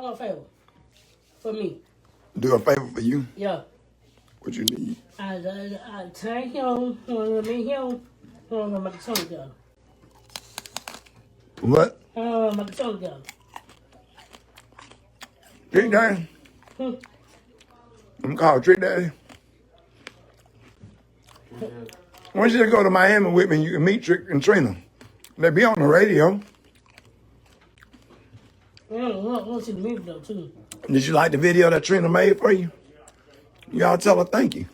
want a favor for me. Do a favor for you? Yeah. What you need? I thank him. I meet him. I'm going to make a song down. What? Make a song down. Trick Daddy? I'm called Trick Daddy. Why don't you go to Miami with me and you can meet Trick and Trina? They be on the radio. I want to see the movie though too. Did you like the video that Trina made for you? Y'all tell her thank you.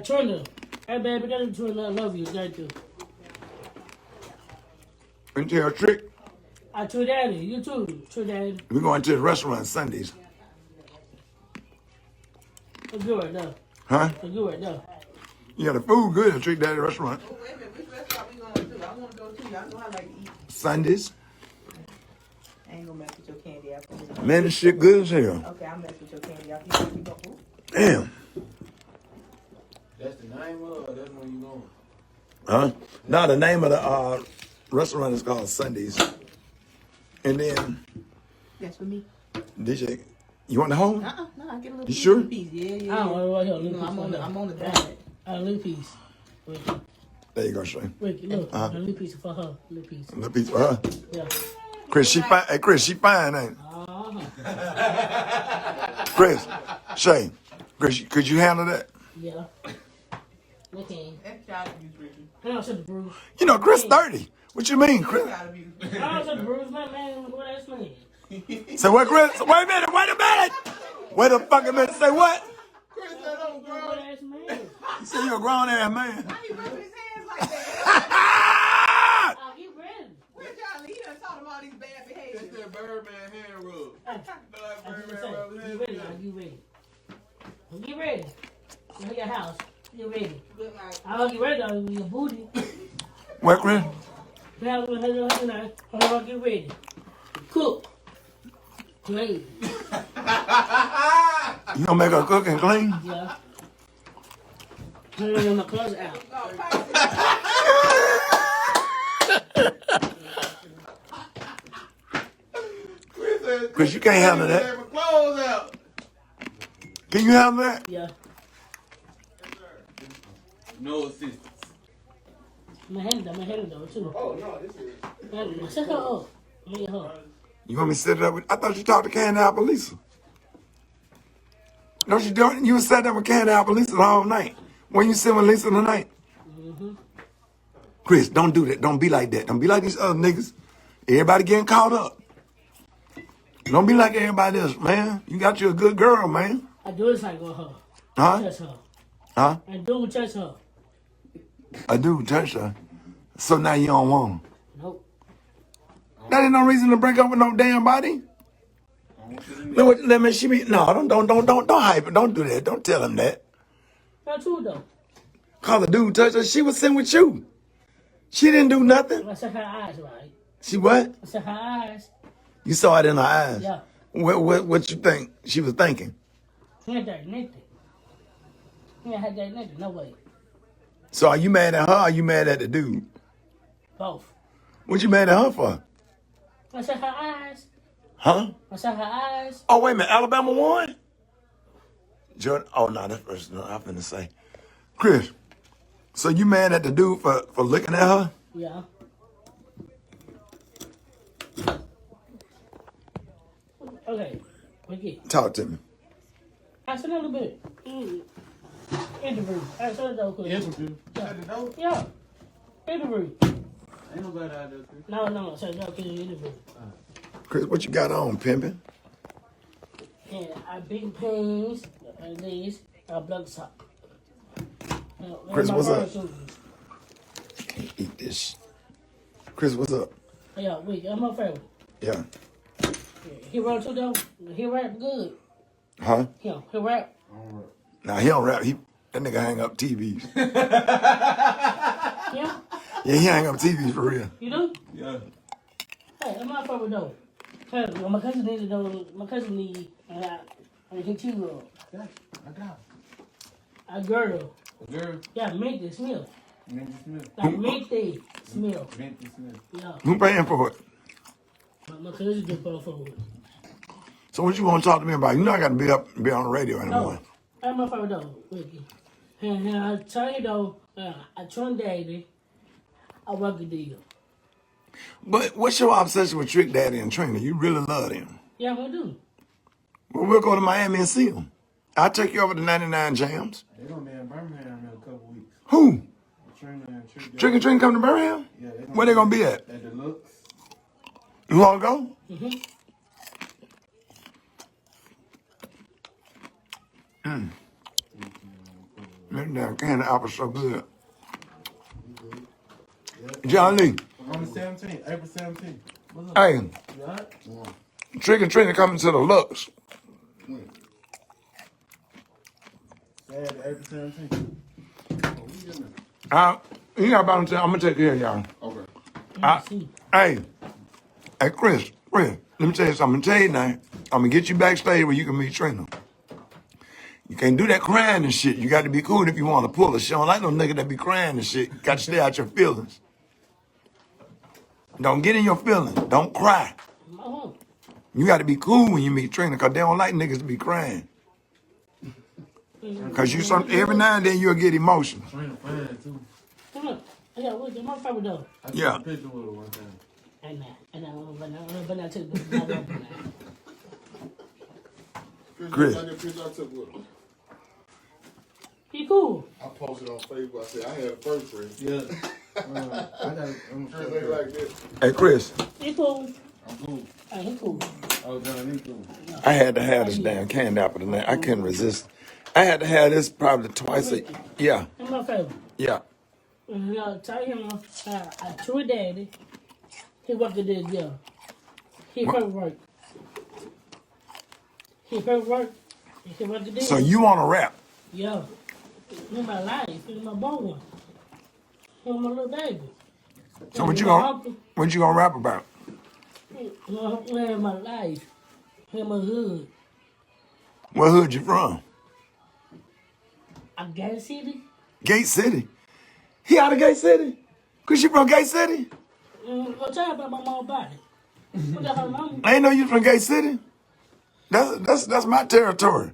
Trina. Hey baby, that's Trina. I love you. Thank you. And tell Trick. True Daddy. You too. True Daddy. We're going to the restaurant Sundays. It's good right now. Huh? It's good right now. Yeah, the food good at Trick Daddy restaurant. Oh, wait a minute, which restaurant we going to? I want to go too. Y'all know I like to eat. Sundays. I ain't gonna mess with your candy apple. Man, this shit good as hell. Okay, I'll mess with your candy apple. You go, Damn. That's the name of it, or that's when you going? Huh? Now the name of the restaurant is called Sundays. And then, that's for me. DJ, you want the whole? No, I get a little You sure? piece. Yeah. I don't know what You know, I'm on the diet. A little piece. Ricky, There you go, Shay. Ricky, look. A little piece for her. A little piece. A little piece for her. Yeah. Chris, she fine. Hey, Chris, she fine, ain't it? Chris, Shay, Chris, could you handle that? Yeah. Okay. That's child abuse, Ricky. I don't say the bruise. You know, Chris 30. What you mean, Chris? Child abuse. I don't say the bruise, man. What that's man? Say what, Chris? Wait a minute. Wait a fucking minute. Say what? Chris said, "Oh, What girl." that's man? You say you're a grown ass man. Why he rubbing his hands like that? Get ready. Where's y'all? He done taught him all these bad That's behaviors. that Birdman hand rub. You Birdman ready? You ready? Get ready. You your house. Get ready. Look like, I don't get ready though. Your booty. What, Chris? Now get ready. Cook. Clean. You gonna make her cook and clean? Yeah. Turn my clothes out. Chris, you can't handle that. Take my clothes out. Can you handle that? Yeah. No assistance. My hand though too. Oh, no, this is... Set her up. Me and her. You want me to set it up with? I thought you talked to Candy Apple Lisa. No, you don't. You was sat there with Candy Apple Lisa the whole night. When you sit with Lisa tonight? Chris, don't do that. Don't be like that. Don't be like these other niggas. Everybody getting caught up. Don't be like everybody else, man. You got you a good girl, man. I do this like with her. Huh? Touch her. Huh? I do touch her. I do touch her. So now you don't want her. Nope. That ain't no reason to break up with no damn body. No, let me. She be no. Don't hype it. Don't do that. Don't tell him that. Not true though. Call the dude touch her. She was sitting with you. She didn't do nothing. I said her eyes, right? She what? I said her eyes. You saw it in her eyes. Yeah. What you think she was thinking? He had that nothing. He had that nothing. No way. So are you mad at her or are you mad at the dude? Both. What you mad at her for? I said her eyes. Huh? I said her eyes. Oh, wait a minute. Alabama won? Jordan? Oh, no. That's first. No, I'm finna say. Chris, so you mad at the dude for looking at her? Yeah. Okay. Ricky. Talk to me. I said a little bit. Interview. I said it though. Interview. Shut the door. Yeah. Interview. Ain't nobody out there, Chris. No. So no, can you interview? Chris, what you got on, pimping? Yeah, I big pains. These blood sock. Chris, what's up? Can't eat this. Chris, what's up? Yeah, wait, I'm my favorite. Yeah. He rap too though. He rap good. Huh? Yeah, he rap. Nah, he don't rap. That nigga hang up TVs. Yeah, Yeah, he hang up TVs for real. you do? Yeah. Hey, I'm my favorite though. Hey, well, my cousin needed though. My cousin need. I hit you up. I got A girl. it. Girl, Yeah, Minty Smith. Minty Smith. Like Minty Smith. Minty Smith. Yeah. Who paying for it? My cousin just put for it. So what you want to talk to me about? You know I got to be on the radio anymore. No, I'm my favorite though, Ricky. And I tell you though, I turned daddy, I work a deal. But what's your obsession with Trick Daddy and Trina? You really love them. Yeah, I do. Well, we'll go to Miami and see them. I'll take you over to 99 Jams. They gonna be in Birmingham in a couple weeks. Who? Trina and Trick. Trick and Trina come to Birmingham? Yeah, Where they gonna be at? At the Looks. You wanna go? Mm-hmm. That damn candy apple's so good. John Lee. On the 17th, April 17th. What's up? Hey, You all right? Trick and Trina coming to the Lux. Saturday, April 17th. You got about to I'm gonna take care of y'all. Okay. Hey, Chris, let me tell you something. I'm gonna tell you now. I'm gonna get you backstage where you can meet Trina. You can't do that crying and shit. You got to be cool if you want to pull her. She don't like no nigga that be crying and shit. You got to stay out your feelings. Don't get in your feelings. Don't cry. You got to be cool when you meet Trina because they don't like niggas to be crying. Because every now and then you'll get emotional. Trina fine too. Come on. Yeah, what's my favorite though? I took Yeah. a picture with her one time. But I took the Chris. He cool. I posted on Facebook. I said I had a first friend. Yeah. I'm Chris ain't like this. Hey, Chris. He cool. I'm cool. He cool. Oh, John, he cool. I had to have this damn candy apple tonight. I couldn't resist. I had to have this probably twice a yeah. That's my favorite. Yeah. And I'll tell him, I told daddy, he worked at this girl. He first work. He worked at this. So you want to rap? Yeah. In my life, in my boy. In my little baby. So what you gonna rap about? In my life. In my hood. What hood you from? I got city. Gate City. He out of Gate City? Cause you from Gate City? What time about my mom body? What the hell, mama? I ain't know you from Gate City. That's my territory.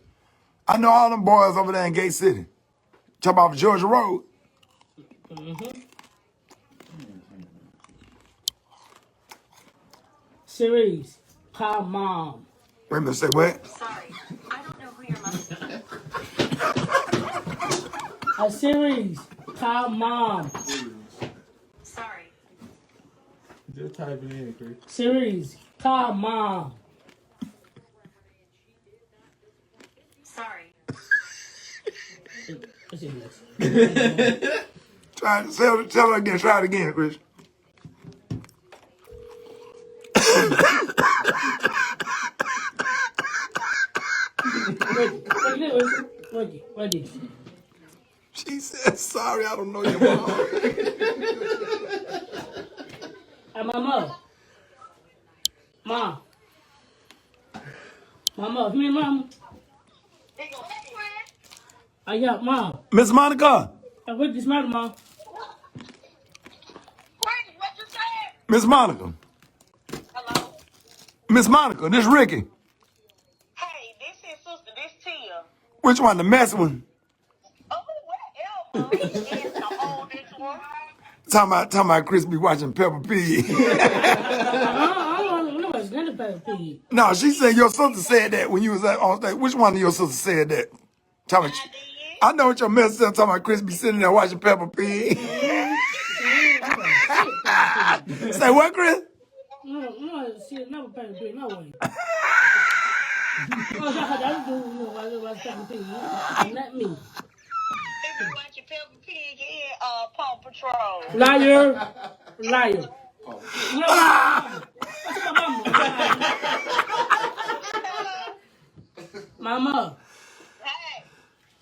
I know all them boys over there in Gate City. Talk about Georgia Road. Series. Call mom. Wait a minute, say what? Sorry, I don't know who your mother is. A series. Call mom. Sorry. Just type it in, Chris. Series. Call mom. Sorry. What's it is? Tell her again. Try it again, Chris. What did She said, sorry, I don't know your mom. my mom. Mom. Mama, me, mom. Yeah, mom. Miss Monica. Rickey Smiley, mom. What you said? Miss Monica. Hello? Miss Monica, this Ricky. Hey, this is sister, this Tia. Which one, the messy one? Oh, whatever. It's the oldest one. Talking about Chris be watching Peppa Pig. I don't know what's gonna be. No, she said your sister said that when you was on stage. Which one of your sisters said that? I know what your message said. Talking about Chris be sitting there watching Peppa Pig. Say what, Chris? No, she never paid a bill, no way. That's not me. If you watching Peppa Pig and Paw Patrol. Liar. Mama. Hey.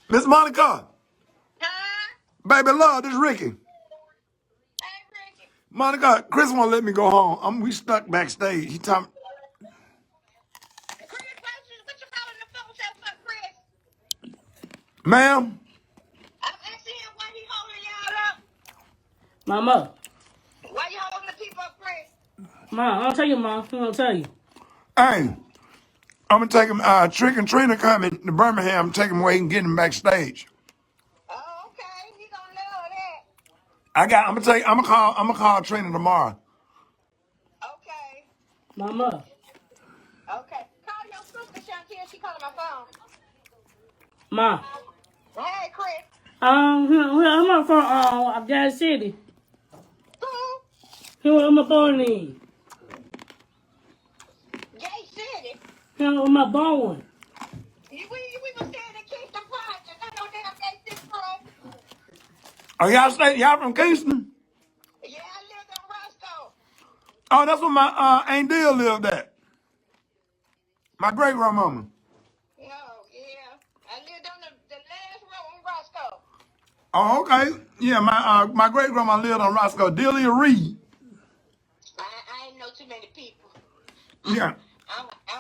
Miss Monica. Huh? Baby love, this Ricky. Hey, Ricky. Monica, Chris won't let me go home. We stuck backstage. He told me, Chris, what you calling the phone cell for, Chris? ma'am. I'm asking him why he holding y'all up. Mama. Why you holding the people up, Chris? Mom, I'll tell you, Mom. I'm gonna tell you. Hey, I'm gonna take him. Trick and Trina coming to Birmingham. Take him away and get him backstage. Oh, okay. He gonna love that. I'm gonna call Trina tomorrow. Okay. Mama. Okay. Call your sister, Shantia. She calling my phone. Ma. Hey, Chris. I'm from Abdominal City. Who? Here I'm born in. Gay City. Here I'm born. We gonna stay in the Kingston Project. I know damn Gay City, bro. Are y'all from Kingston? Yeah, I lived in Roscoe. Oh, that's where my Aunt Deal lived at. My great grandmama. No, yeah. I lived on the last row in Roscoe. Oh, okay. Yeah, my great grandma lived on Roscoe. Delia Reed. I ain't know too many people. Yeah. I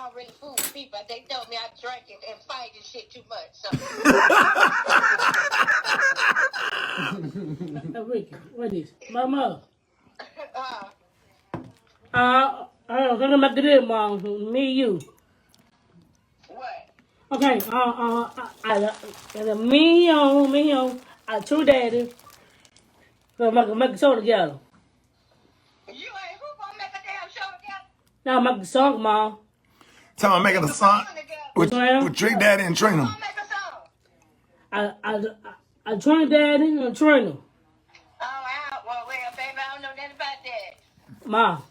don't really fool with people. They told me I drank and fight and shit too much. So. Ricky, what is? Mama. uh, I'm gonna make it, Mom. Me and you. what? Okay, me and two daddy. We're gonna make a song together. You ain't who gonna make a damn show together? Now make the song, Mom. Tell me I'm making a song with Ma'am? Trick Daddy and Trina. Gonna make a song. I Trina daddy and Trina. Oh, well, baby, I don't know nothing about that.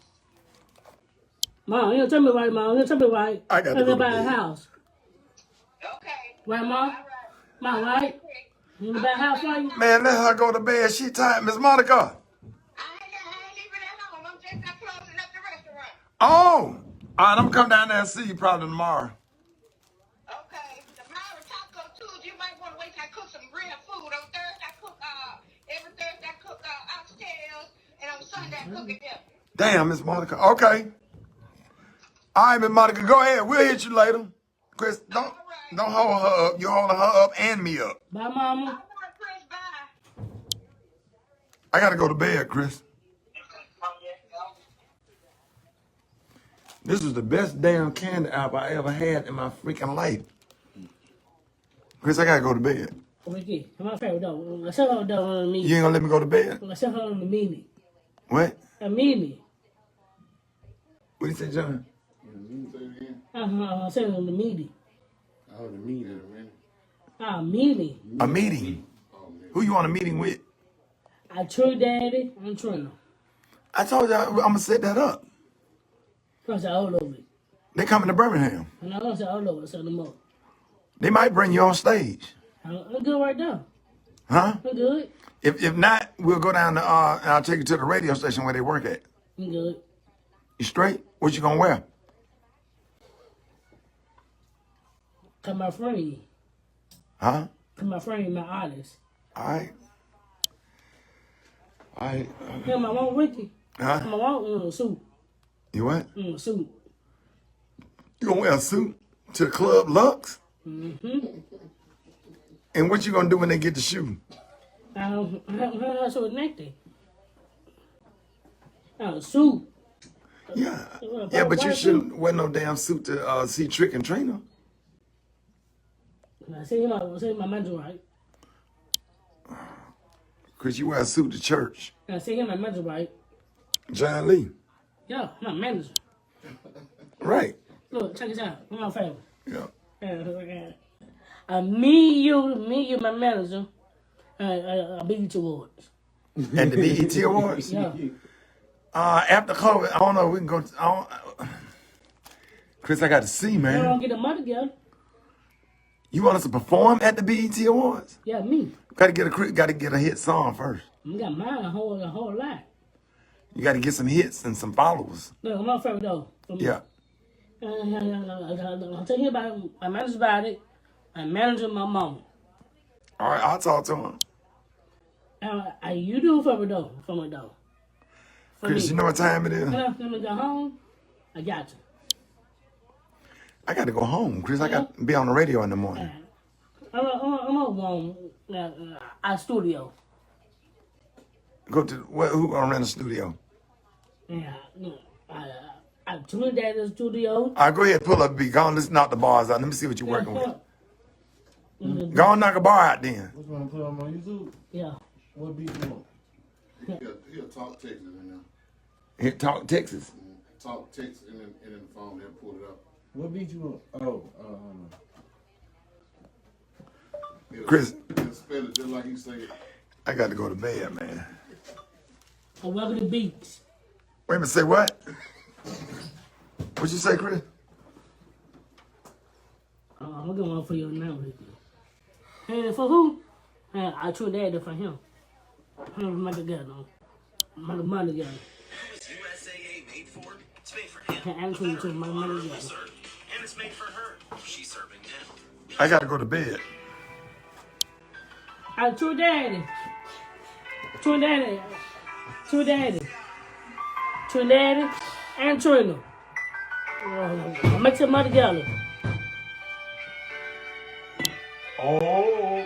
Mom, you tell me right, Mom. You tell me right. I got to go to buy a bed. house. Okay. Right, Mom? All right. Mom, right? You buy a house for you? Man, let her go to bed. She tired. Miss Monica. I ain't even at home. I'm just not closing up the restaurant. Oh. All right, I'm going to come down there and see you probably tomorrow. Okay. Tomorrow Taco Tuesday. You might want to wait till I cook some real food. On Thursday, I cook, every Thursday, I cook oxtails. And on Sunday, I cook it there. Damn, Miss Monica. Okay. All right, Miss Monica, go ahead. We'll hit you later. Chris, don't hold her up. You're holding her up and me up. Bye, Mama. I want Chris, bye. I got to go to bed, Chris. This is the best damn candy apple I ever had in my freaking life. Chris, I got to go to bed. Ricky, my favorite dog. I said her dog on me. You ain't going to let me go to bed? I said her on the mini. What? A mini. What did you say, John? Say it again. I said on the mini. Oh, the meter, man. Mini. A meeting. Who you on a meeting with? I True Daddy and Trina. I told you I'm going to set that up. I said all over it. They coming to Birmingham. And I said all over it, so them up. They might bring you on stage. I'm good right now. Huh? I'm good. If not, we'll go down to, and I'll take you to the radio station where they work at. I'm good. You straight? What you going to wear? Cause my friend. Huh? Cause my friend, my artist. All right. All right. Yeah, my mom Ricky. Huh? My mom suit. You what? Suit. You gonna wear a suit to the club Lux? Mm-hmm. And what you gonna do when they get the shoe? I saw it next day. Suit. Yeah. Yeah, but you shouldn't wear no damn suit to see Trick and Trina. I say my mental right. Cause you wear a suit to church. I say my mental right. John Lee. Yeah, my manager. Right. Look, check this out. I'm my favorite. Yeah. Me, you, my manager. I beat you awards. At the BET Awards? Yeah. After COVID, I don't know if we can go. Chris, I got to see, I man. don't get the money together. You want us to perform at the BET Awards? Yeah, me. Got to get a hit song first. I got mine a whole lot. You got to get some hits and some followers. Look, I'm my favorite though. Yeah. I'll tell you about it. My manager about it. My manager, my mom. All right, I'll talk to him. You do for me though. For me though. For Chris, me. you know what time it is? When I go home, I got you. I got to go home, Chris. I got to be on the radio in the morning. I'm on our studio. Go to who gonna rent a studio? Yeah, I tuned that in the studio. All right, go ahead, pull up a beat. Go on, let's knock the bars out. Let me see what you're working with. Go on, knock a bar out then. Which one put on YouTube? Yeah. What beat you want? He'll talk Texas in there. Hit Talk Texas. Talk Texas and in the phone, they'll pull it up. What beat you want? Chris. He'll spell it just like you say it. I got to go to bed, man. I welcome the beats. Wait a minute, say what? What you say, Chris? I'm going to go on for you now, Ricky. And for who? I tuned that for him. My together. My money together. USAA made for? It's made for him. And to my money together. And it's made for her. She's serving now. I got to go to bed. I tuned daddy. Tuned daddy. Tuned daddy. Tuned daddy. And Trina. Mix them all together. Oh.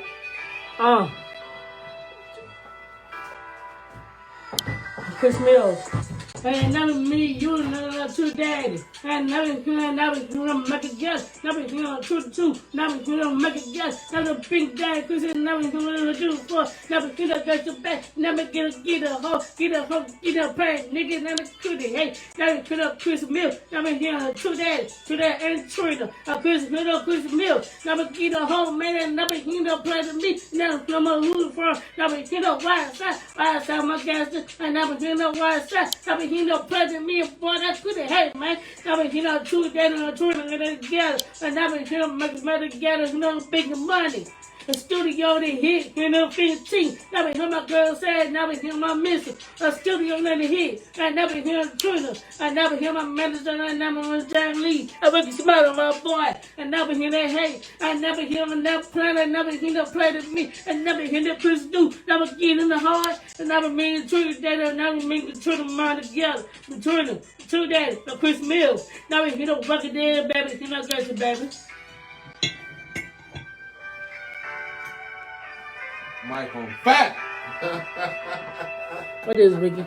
Chris Mills. And never me, you, and two daddy. And never make it guess. Never two. Never make it guess. Never big daddy, Chris, and never do for. Never get a guess to back. Never get a hoe, get a pay. Nigga, never could it. Hey, never could up Chris Mills. Never hear two daddy and Trina. Chris Mills. Never get a hoe, man, and never hear no play to me. Never from a hood from. Never get a wide side my gas. I never hear no wide side. Never hear no play to me, boy, that's good to hate, man. Never hear no two daddy and Trina together. And never hear them make it together, big money. The studio they hit, 15. Never hear my girl say, never hear my missus. The studio let it hit. I never hear Trina. I never hear my manager, I never hear John Lee. I Rickey Smiley, my boy. I never hear that hate. I never hear them never plan. I never hear them play to me. I never hear that Chris do. Never get in the heart. I never mean the Trina daddy. I never mean the Trina mind together. The Trina, two daddy, the Chris Mills. Never hear no bucket there, baby. Hear no gangster, baby. Mike on fat. What is Ricky?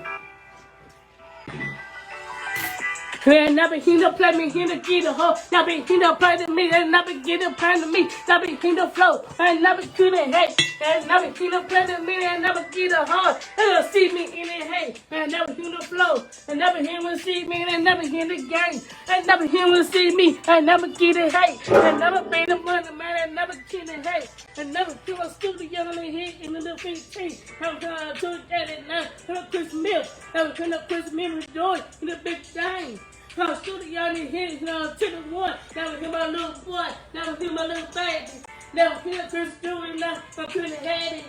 And never he no play me, he no get a hoe. Never he no play to me, and never get a plan to me. Never he no flow, and never could a hate. And never he no play to me, and never get a hoe. And see me in the hate. And never he no flow, and never he will see me, and never he the game. And never he will see me, and never get a hate. And never pay the money, man, and never get a hate. And never feel a studio on the hit in the 15. I'm going to that and now, Chris Mills. Never could up Chris Mills doing in the big thing. I'm studio on the hit, to the one. Never hear my little boy, never hear my little baby. Never hear Chris doing nothing, I couldn't have it.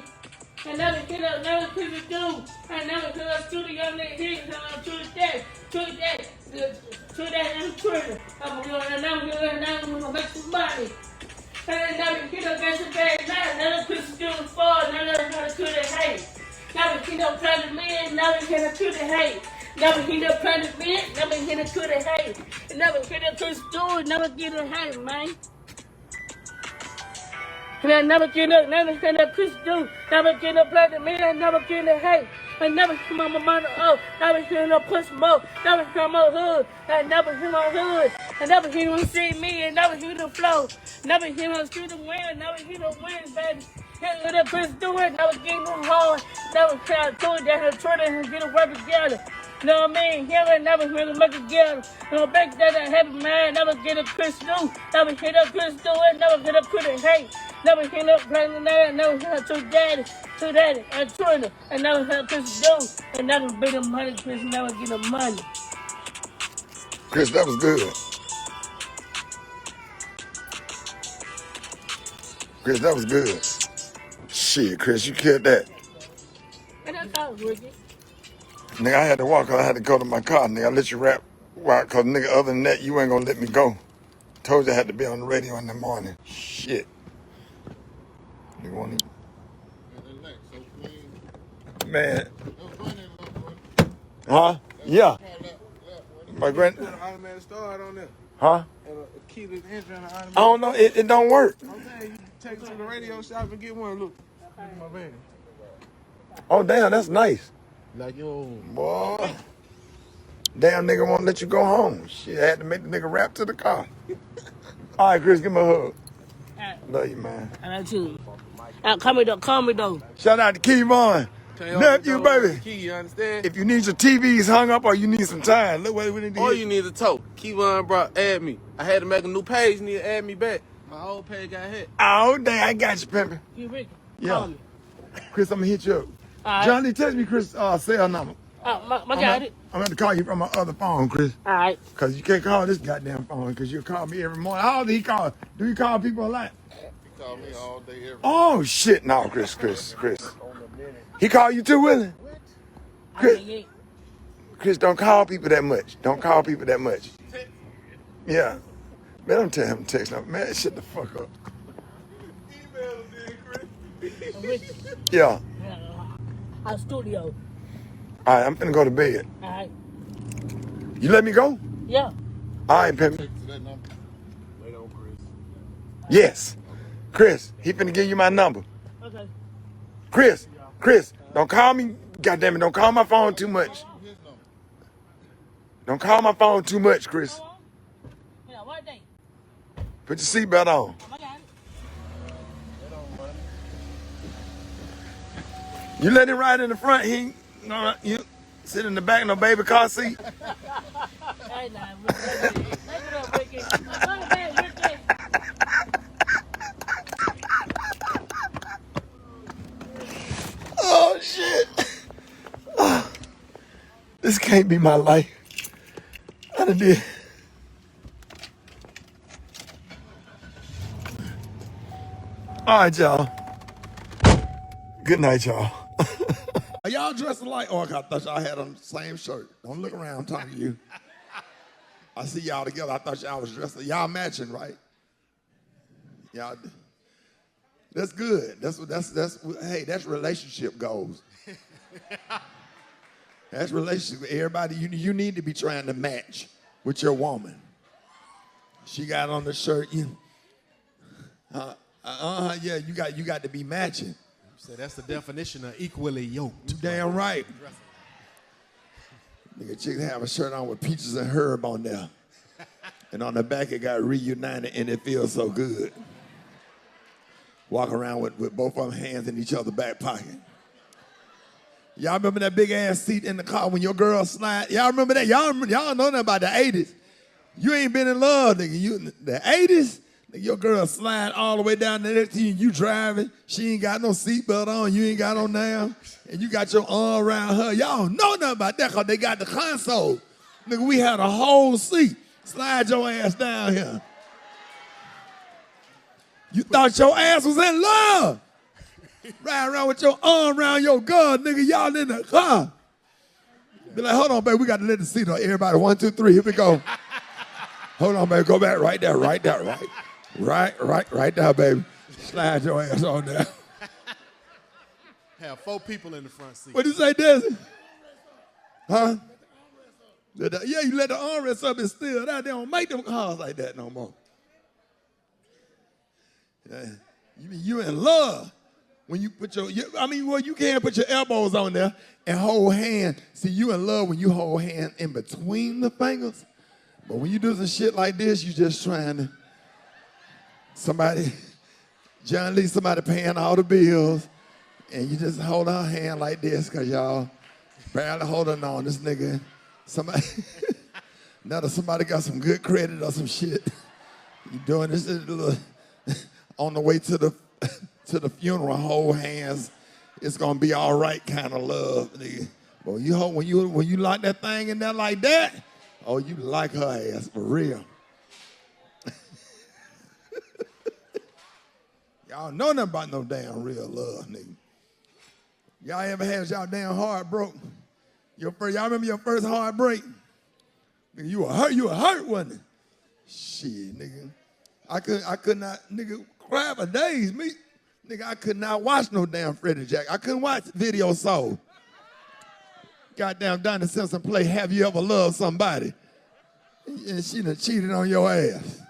And never Chris do. I never hear a studio on the hit, to that and Twitter. I'm going to make some money. And never hear no gangster bag, never Chris do fall, never could have hate. Never hear no plan to me, never hear no could have hate. Never hear no plan to me, never hear no could have hate. Never hear no Chris do it, never get a hate, man. And I never hear no Chris do, never get no plan to me, I never get a hate. I never hear my mama, never hear no push more, never hear my hood, I never hear my hood, I never hear him see me, and never hear the flow, never hear him see the wind, never hear the wind, baby. Hear the Chris do it, never get no hard, never hear I do it, that try to get a work together. You know what I mean? Hear it, never hear the make together. No back that I have, man, never get a Chris do, never hear the Chris do it, never hear the Chris hate. Never hear no plan that, never hear two daddy, and Twitter, and never hear Chris do, and never be the money, Chris never get the money. Chris, that was good. Chris, that was good. Shit, Chris, you killed that. And that's how Ricky. Nigga, I had to walk, 'cause I had to go to my car. Nigga, I let you rap. Why? 'Cause nigga, other than that, you ain't gonna let me go. Told you I had to be on the radio in the morning. Shit. You want to? Man. Huh? Yeah. My grand. Put an automatic start on there. Huh? And a keyless entry and an automatic. I don't know. It don't work. I'm saying you take it to the radio shop and get one. Look. Look at my van. Oh, damn. That's nice. Like your boy. Damn nigga won't let you go home. Shit, I had to make the nigga rap to the car. All right, Chris, give me a hug. Love you, man. I love you. Call me though. Shout out to Kevon. Nephew, baby. Key, you understand? If you need your TVs hung up or you need some time, look what we need to Or hit. you need to talk. Keyvon brought add me. I had to make a new page, need to add me back. My old page got hit. Oh, dang, I got you, pimpin'. You Ricky. Yeah. Call me. Chris, I'm gonna hit you up. All right. Johnny, text me Chris' cell number. My got it. I'm gonna call you from my other phone, Chris. All right. Cause you can't call this goddamn phone, cause you call me every morning. How old he call? Do you call people a lot? He called me all day, every day. Oh shit, no, Chris. He call you too, Willie? Chris, don't call people that much. Don't call people that much. Yeah. Man, don't tell him to text now. Man, shut the fuck up. Yeah. Our studio. All right, I'm finna go to bed. All right. You let me go? Yeah. All right, Pimpin'. To that number. Wait on Chris. Yes. Chris, he finna give you my number. Okay. Chris, don't call me. Goddamn it, don't call my phone too much. His number. Don't call my phone too much, Chris. Yeah, what day? Put your seatbelt on. I got it. You let him ride in the front. He ain't, no, you sit in the back, no baby car seat. Hey, nah, Ricky. Make it up, Ricky. Go to bed, Ricky. Oh shit. This can't be my life. I done did. All right, y'all. Good night, y'all. Are y'all dressed alike? Oh, I thought y'all had on the same shirt. Don't look around, I'm talking to you. I see y'all together. I thought y'all was dressed. Y'all matching, right? Y'all. That's good. Hey, that's relationship goals. That's relationship. Everybody, you need to be trying to match with your woman. She got on the shirt. Yeah, you got to be matching. So that's the definition of equally yoked. Damn right. Nigga, chicks have a shirt on with peaches and herb on there. And on the back it got reunited and it feels so good. Walk around with both of them hands in each other's back pocket. Y'all remember that big ass seat in the car when your girl slide? Y'all remember that? Y'all know nothing about the 80s. You ain't been in love, nigga. The 80s, nigga, your girl slide all the way down there to you and you driving. She ain't got no seatbelt on. You ain't got no damn. And you got your arm around her. Y'all know nothing about that because they got the console. Nigga, we had a whole seat. Slide your ass down here. You thought your ass was in love. Ride around with your arm around your girl, nigga. Y'all in the car. Be like, hold on, baby. We got to let the seat on. Everybody, 1, 2, 3. Here we go. Hold on, baby. Go back right there, right there, right there, baby. Slide your ass on there. Have 4 people in the front seat. What you say, Desi? Huh? Yeah, you let the armrest up and still that. They don't make them cars like that no more. Yeah. You in love when you put you can't put your elbows on there and hold hand. See, you in love when you hold hand in between the fingers. But when you do some shit like this, you just trying to, somebody paying all the bills, and you just hold her hand like this because y'all barely holding on. This nigga, somebody got some good credit or some shit. You doing this little, on the way to the funeral, hold hands. It's gonna be all right kind of love, nigga. But when you lock that thing in there like that, oh, you like her ass for real. Y'all know nothing about no damn real love, nigga. Y'all ever had y'all damn heart broke? Y'all remember your first heartbreak? Nigga, you were hurt, wasn't it? Shit, nigga. I could not, nigga, cry for days. Nigga, I could not watch no damn Freddie Jack. I couldn't watch Video Soul. Goddamn Donnie Simpson play Have You Ever Loved Somebody? And she done cheated on your ass.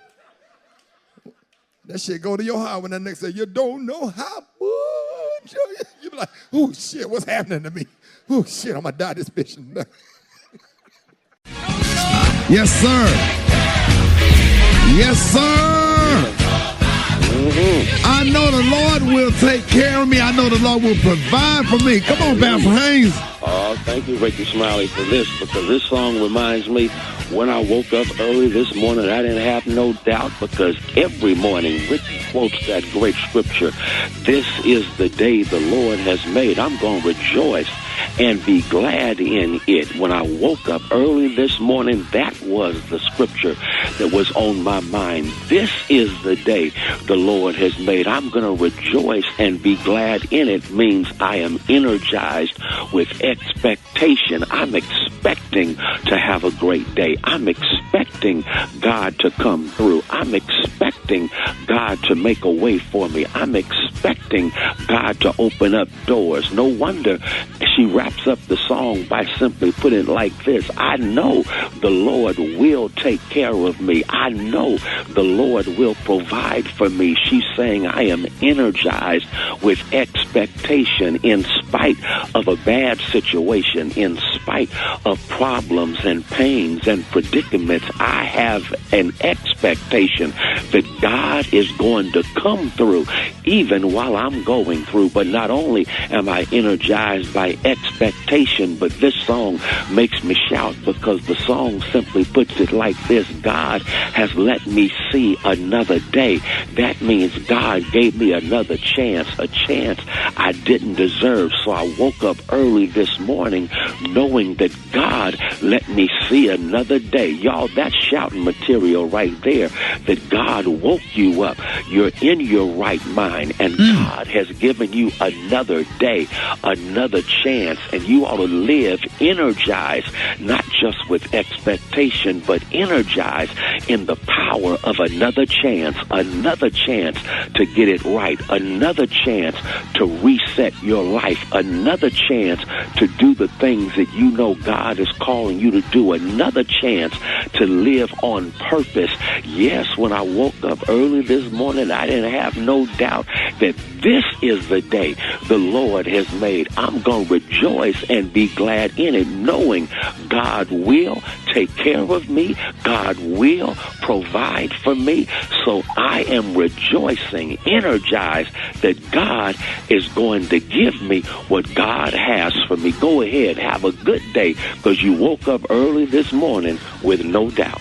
That shit go to your heart when that nigga say, you don't know how much. You be like, oh shit, what's happening to me? Oh shit, I'm gonna die this bitch. Yes, sir. Yes, sir. I know the Lord will take care of me. I know the Lord will provide for me. Come on, Pastor Haynes. Oh, thank you, Rickey Smiley, for this, because this song reminds me when I woke up early this morning, I didn't have no doubt, because every morning Rickey quotes that great scripture, "This is the day the Lord has made. I'm going to rejoice and be glad in it." When I woke up early this morning, that was the scripture that was on my mind. This is the day the Lord has made. I'm going to rejoice and be glad in it means I am energized with expectation. I'm expecting to have a great day. I'm expecting God to come through. I'm expecting God to make a way for me. I'm expecting God to open up doors. No wonder she wraps up the song by simply putting it like this: I know the Lord will take care of me. I know the Lord will provide for me. She's saying I am energized with expectation in spite of a bad situation, in spite of problems and pains and predicaments. I have an expectation that God is going to come through even while I'm going through. But not only am I energized by expectation, but this song makes me shout, because the song simply puts it like this: God has let me see another day. That means God gave me another chance, a chance I didn't deserve. So I woke up early this morning knowing that God let me see another day. Y'all, that's shouting material right there, that God woke you up. You're in your right mind, and God has given you another day, another chance, and you ought to live energized, not just with expectation, but energized in the power of another chance to get it right, another chance to reset your life, another chance to do the things that you know God is calling you to do, another chance to live on purpose. Yes, when I woke up early this morning, I didn't have no doubt that this is the day the Lord has made. I'm going to rejoice and be glad in it, knowing God will take care of me. God will provide for me. So I am rejoicing, energized that God is going to give me what God has for me. Go ahead, have a good day, because you woke up early this morning with no doubt.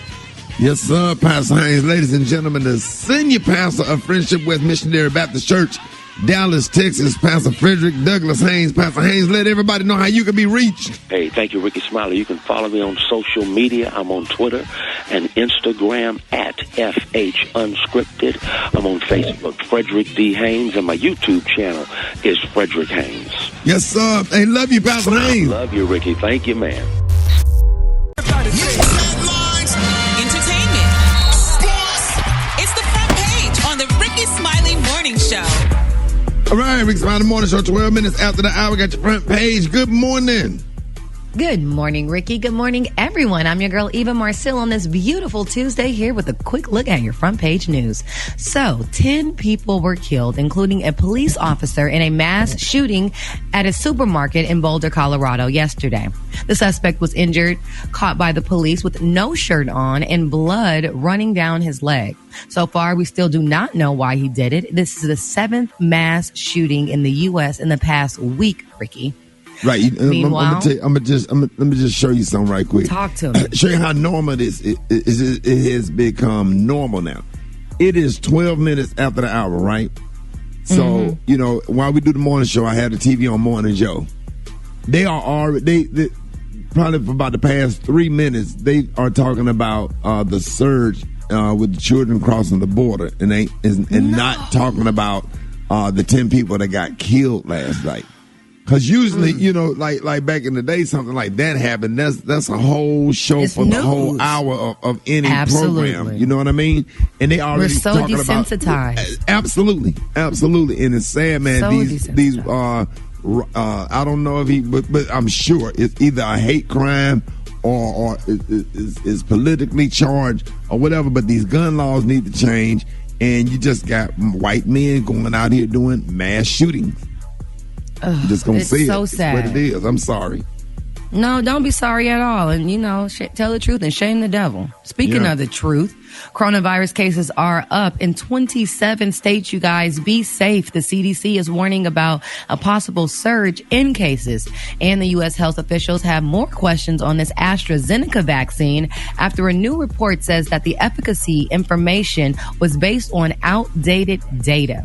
Yes, sir, Pastor Haynes. Ladies and gentlemen, the senior pastor of Friendship West Missionary Baptist Church, Dallas, Texas, Pastor Frederick Douglass Haynes. Pastor Haynes, let everybody know how you can be reached. Hey, thank you, Rickey Smiley. You can follow me on social media. I'm on Twitter and Instagram at FH Unscripted. I'm on Facebook, Frederick D. Haynes, and my YouTube channel is Frederick Haynes. Yes, sir. Hey, love you, Pastor Haynes. Love you, Rickey. Thank you, man. Headlines, entertainment, sports. It's the front page on the Rickey Smiley Morning Show. All right, Rickey Smiley Morning Show, 12 minutes after the hour. Got your front page. Good morning. Good morning, Rickey. Good morning, everyone. I'm your girl, Eva Marcille, on this beautiful Tuesday here with a quick look at your front page news. So, 10 people were killed, including a police officer, in a mass shooting at a supermarket in Boulder, Colorado yesterday. The suspect was injured, caught by the police with no shirt on and blood running down his leg. So far, we still do not know why he did it. This is the 7th mass shooting in the U.S. in the past week, Rickey. Right. Meanwhile, let me just show you something right quick. Talk to me. Show you how normal it has become normal now. It is 12 minutes after the hour, right? So, you know, while we do the morning show, I had the TV on Morning Joe. They are already, they probably for about the past 3 minutes, they are talking about the surge with the children crossing the border, and not talking about the 10 people that got killed last night. Because usually, you know, like back in the day, something like that happened. That's a whole show it's for news. the whole hour of any Absolutely. program. You know what I mean? And they already We're so talking desensitized. about absolutely. And it's sad, man. So these I don't know if but I'm sure it's either a hate crime or is politically charged or whatever. But these gun laws need to change, and you just got white men going out here doing mass shootings. I'm just gonna say so it. sad. It's what it is. I'm sorry. No, don't be sorry at all. And, tell the truth and shame the devil. Speaking of the truth, coronavirus cases are up in 27 states, you guys. Be safe. The CDC is warning about a possible surge in cases. And the U.S. health officials have more questions on this AstraZeneca vaccine after a new report says that the efficacy information was based on outdated data.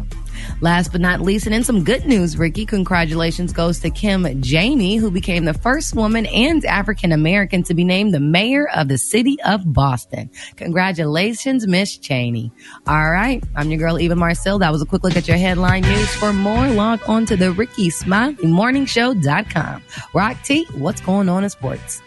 Last but not least, and in some good news, Ricky, congratulations goes to Kim Janey, who became the first woman and African American to be named the mayor of the city of Boston. Congratulations, Miss Janey. All right, I'm your girl, Eva Marcel. That was a quick look at your headline news. For more, log on to the Rickey Smiley morningshow.com. Rock T, what's going on in sports?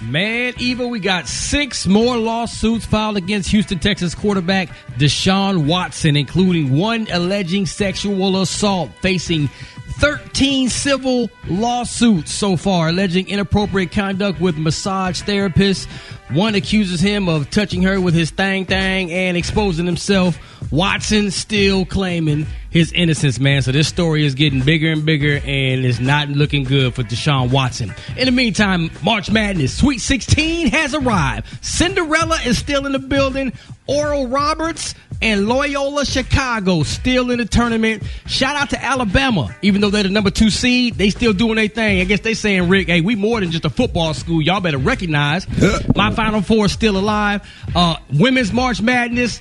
Man, Eva, we got 6 more lawsuits filed against Houston, Texas quarterback Deshaun Watson, including one alleging sexual assault, facing 13 civil lawsuits so far, alleging inappropriate conduct with massage therapists. One accuses him of touching her with his thang and exposing himself. Watson still claiming his innocence, man. So this story is getting bigger and bigger, and it's not looking good for Deshaun Watson. In the meantime, March Madness Sweet 16 has arrived. Cinderella is still in the building. Oral Roberts and Loyola Chicago still in the tournament. Shout out to Alabama. Even though they're the number 2 seed, they still doing their thing. I guess they saying, Rick, hey, we more than just a football school. Y'all better recognize. My Final Four is still alive. Women's March Madness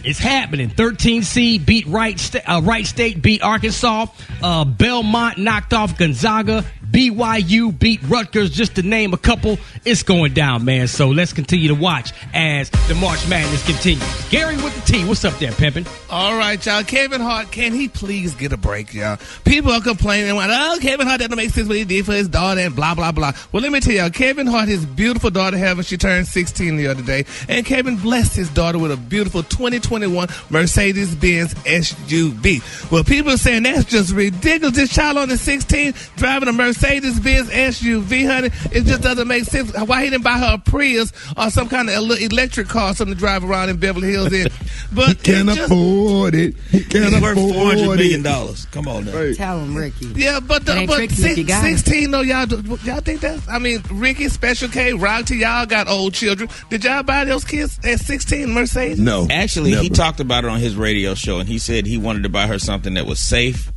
is happening. 13 seed beat Wright State beat Arkansas. Belmont knocked off Gonzaga. BYU beat Rutgers, just to name a couple. It's going down, man. So let's continue to watch as the March Madness continues. Gary with the T. What's up there, pimpin'? All right, y'all. Kevin Hart, can he please get a break, y'all? People are complaining, Kevin Hart doesn't make sense what he did for his daughter and blah, blah, blah. Well, let me tell y'all, Kevin Hart, his beautiful daughter, she turned 16 the other day. And Kevin blessed his daughter with a beautiful 2021 Mercedes-Benz SUV. Well, people are saying that's just ridiculous. This child on the 16 driving a Mercedes-Benz SUV, honey. It just doesn't make sense. Why he didn't buy her a Prius or some kind of electric car, something to drive around in Beverly Hills in. But he can't afford it. He can't afford $400 million. Come on now. Right. Tell him, Ricky. Yeah, but 16 though, y'all think that's, Ricky, Special K, Rock T, y'all got old children. Did y'all buy those kids at 16 Mercedes? No. Actually, never. He talked about it on his radio show, and he said he wanted to buy her something that was safe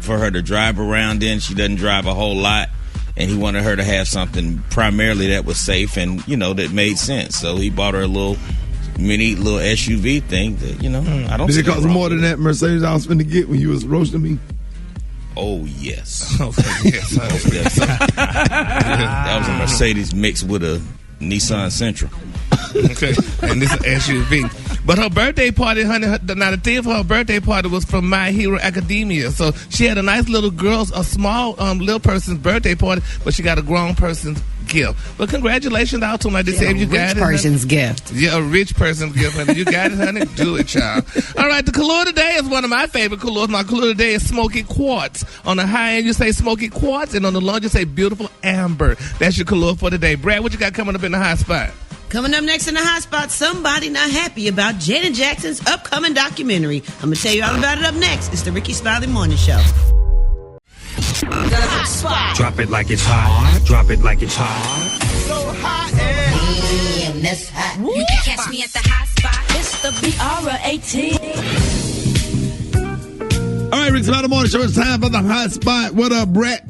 for her to drive around in. She doesn't drive a whole lot, and he wanted her to have something primarily that was safe and, that made sense. So he bought her a little SUV thing that, I don't Did it cost more than that Mercedes I was finna get when you was roasting me? Oh, yes. That was a Mercedes mixed with a Nissan Sentra. Okay, and this is SUV. But her birthday party, honey, the theme for her birthday party was from My Hero Academia. So she had a nice little a small little person's birthday party, but she got a grown person's gift. But congratulations out to them. Like they said, you got it. A rich person's gift. Yeah, a rich person's gift, honey. You got it, honey. Do it, child. All right, the color today is one of my favorite colors. My color today is smoky quartz. On the high end, you say smoky quartz, and on the low end, you say beautiful amber. That's your color for today. Brad, what you got coming up in the hot spot? Coming up next in the hot spot, somebody not happy about Janet Jackson's upcoming documentary. I'm going to tell you all about it up next. It's the Rickey Smiley Morning Show. The hot spot. Drop it like it's hot. Drop it like it's hot. So hot and that's hot. You can catch me at the hot spot. It's the BR18. All right, Rickey Smiley Morning Show. It's time for the hot spot. What up, Brett?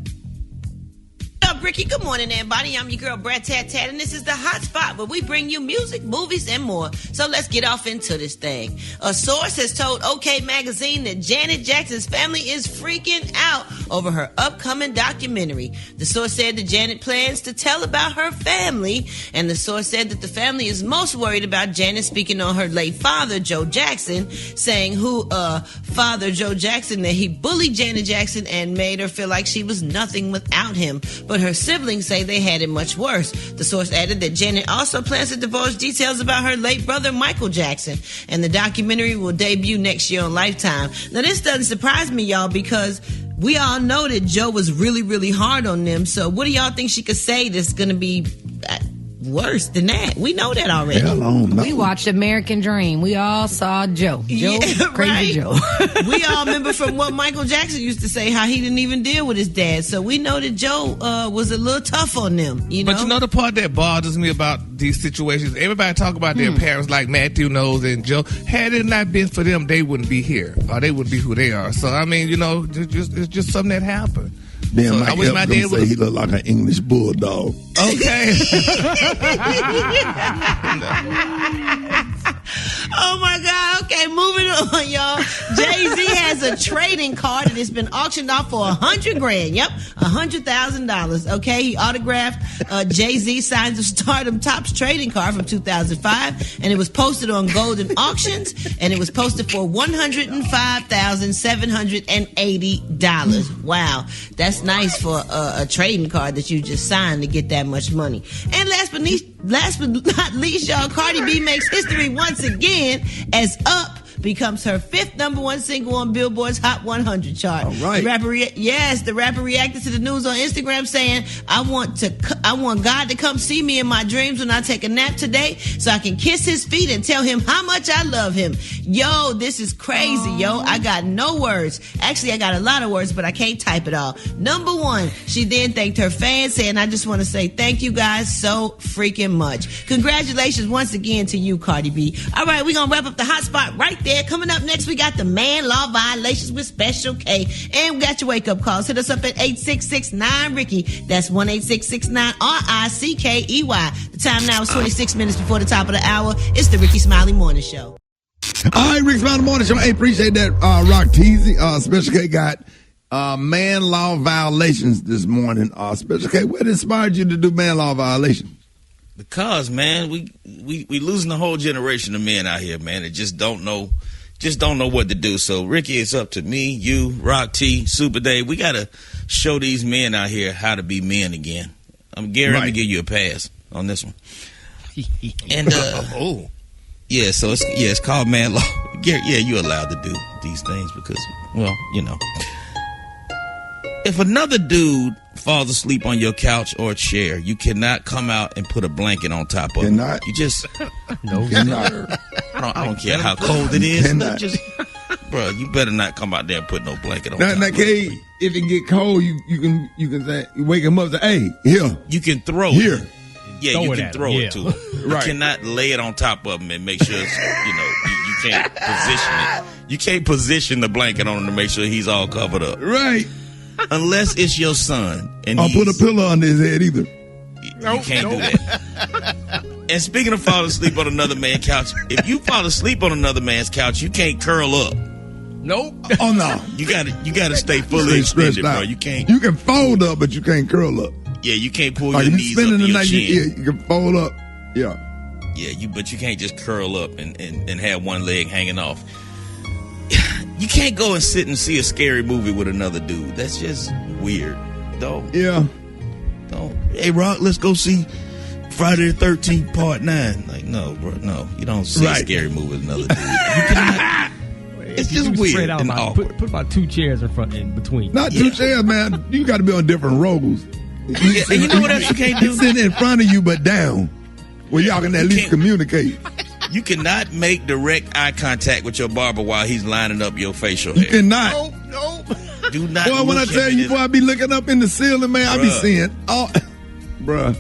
What up, Ricky? Good morning, everybody. I'm your girl, Brad Tat, and this is the hot spot where we bring you music, movies, and more. So let's get off into this thing. A source has told OK Magazine that Janet Jackson's family is freaking out over her upcoming documentary. The source said that Janet plans to tell about her family, and the source said that the family is most worried about Janet speaking on her late father, Joe Jackson, saying Father Joe Jackson, that he bullied Janet Jackson and made her feel like she was nothing without him. But her siblings say they had it much worse. The source added that Janet also plans to divulge details about her late brother, Michael Jackson, and the documentary will debut next year on Lifetime. Now, this doesn't surprise me, y'all, because we all know that Joe was really, really hard on them. So what do y'all think she could say that's going to be worse than that. We know that already. Hell, I don't know. We watched American Dream. We all saw Joe. Crazy right? Joe. We all remember from what Michael Jackson used to say, how he didn't even deal with his dad. So we know that Joe was a little tough on them. You know? But you know the part that bothers me about these situations? Everybody talk about their parents like Matthew knows and Joe. Had it not been for them, they wouldn't be here. Or they wouldn't be who they are. So, I mean, you know, it's just something that happened. Then So I wish my dad say he looked like an English bulldog. Okay. Oh my God. Okay, moving on, y'all. Jay-Z has a trading card that has been auctioned off for $100,000. Yep, $100,000. Okay, he autographed Jay-Z Signs of Stardom Topps trading card from 2005, and it was posted on Golden Auctions, and it was posted for $105,780. Wow, that's nice for a trading card that you just signed to get that much money. And last but not least, y'all, Cardi B makes history once again as Up becomes her 5th number 1 single on Billboard's Hot 100 chart. All right. The rapper reacted to the news on Instagram saying, I want God to come see me in my dreams when I take a nap today so I can kiss his feet and tell him how much I love him. Yo, this is crazy, yo. I got no words. Actually, I got a lot of words, but I can't type it all. Number 1, she then thanked her fans, saying, I just want to say thank you guys so freaking much. Congratulations once again to you, Cardi B. All right, we're going to wrap up the hot spot right there. Coming up next, we got the man law violations with Special K. And we got your wake-up calls. Hit us up at 866-9-RICKY. That's 1-866-9-RICKEY. The time now is 26 minutes before the top of the hour. It's the Rickey Smiley Morning Show. All right, Rickey Smiley Morning Show. Hey, appreciate that, Rock Teasy. Special K got man law violations this morning. Special K, what inspired you to do man law violations? Because, man, we losing a whole generation of men out here, man, that just don't know what to do. So, Ricky, it's up to me, you, Rock T, Super Dave. We got to show these men out here how to be men again. Gary, I'm going to give you a pass on this one. And, yeah, so it's called man law. Gary, yeah, you're allowed to do these things because, well, you know. If another dude falls asleep on your couch or chair, you cannot come out and put a blanket on top of it. You just no. I don't care how cold it is. Just, bro, you better not come out there and put no blanket on top. Now, if it get cold, you can say, you wake him up and say, hey, here. You can throw here. It. Yeah, you can throw it to him. Right. You cannot lay it on top of him and make sure it's, you can't position it. You can't position the blanket on him to make sure he's all covered up. Right. Unless it's your son. And I'll put a pillow on his head either. You can't do that. And speaking of falling asleep on another man's couch, if you fall asleep on another man's couch, you can't curl up. Nope. Oh no. You gotta stay fully extended, bro. You can't. You can fold up, but you can't curl up. Yeah, you can't pull your knees up to your chin. You can fold up. Yeah. Yeah, but you can't just curl up and have one leg hanging off. You can't go and sit and see a scary movie with another dude. That's just weird. Don't. Yeah. Don't. Hey, Rock, let's go see Friday the 13th Part 9. Like, no, bro, no. You don't see a scary movie with another dude. You cannot. It's just weird and awkward. Put about 2 chairs in between. Not 2 chairs, man. You got to be on different rows. Yeah, and you know what else you can't do? Sitting in front of you, but down. Well, y'all can at least communicate. You cannot make direct eye contact with your barber while he's lining up your facial hair. You cannot. No. Do not. Boy, when I tell you, boy, I be looking up in the ceiling, man, I be seeing, bruh.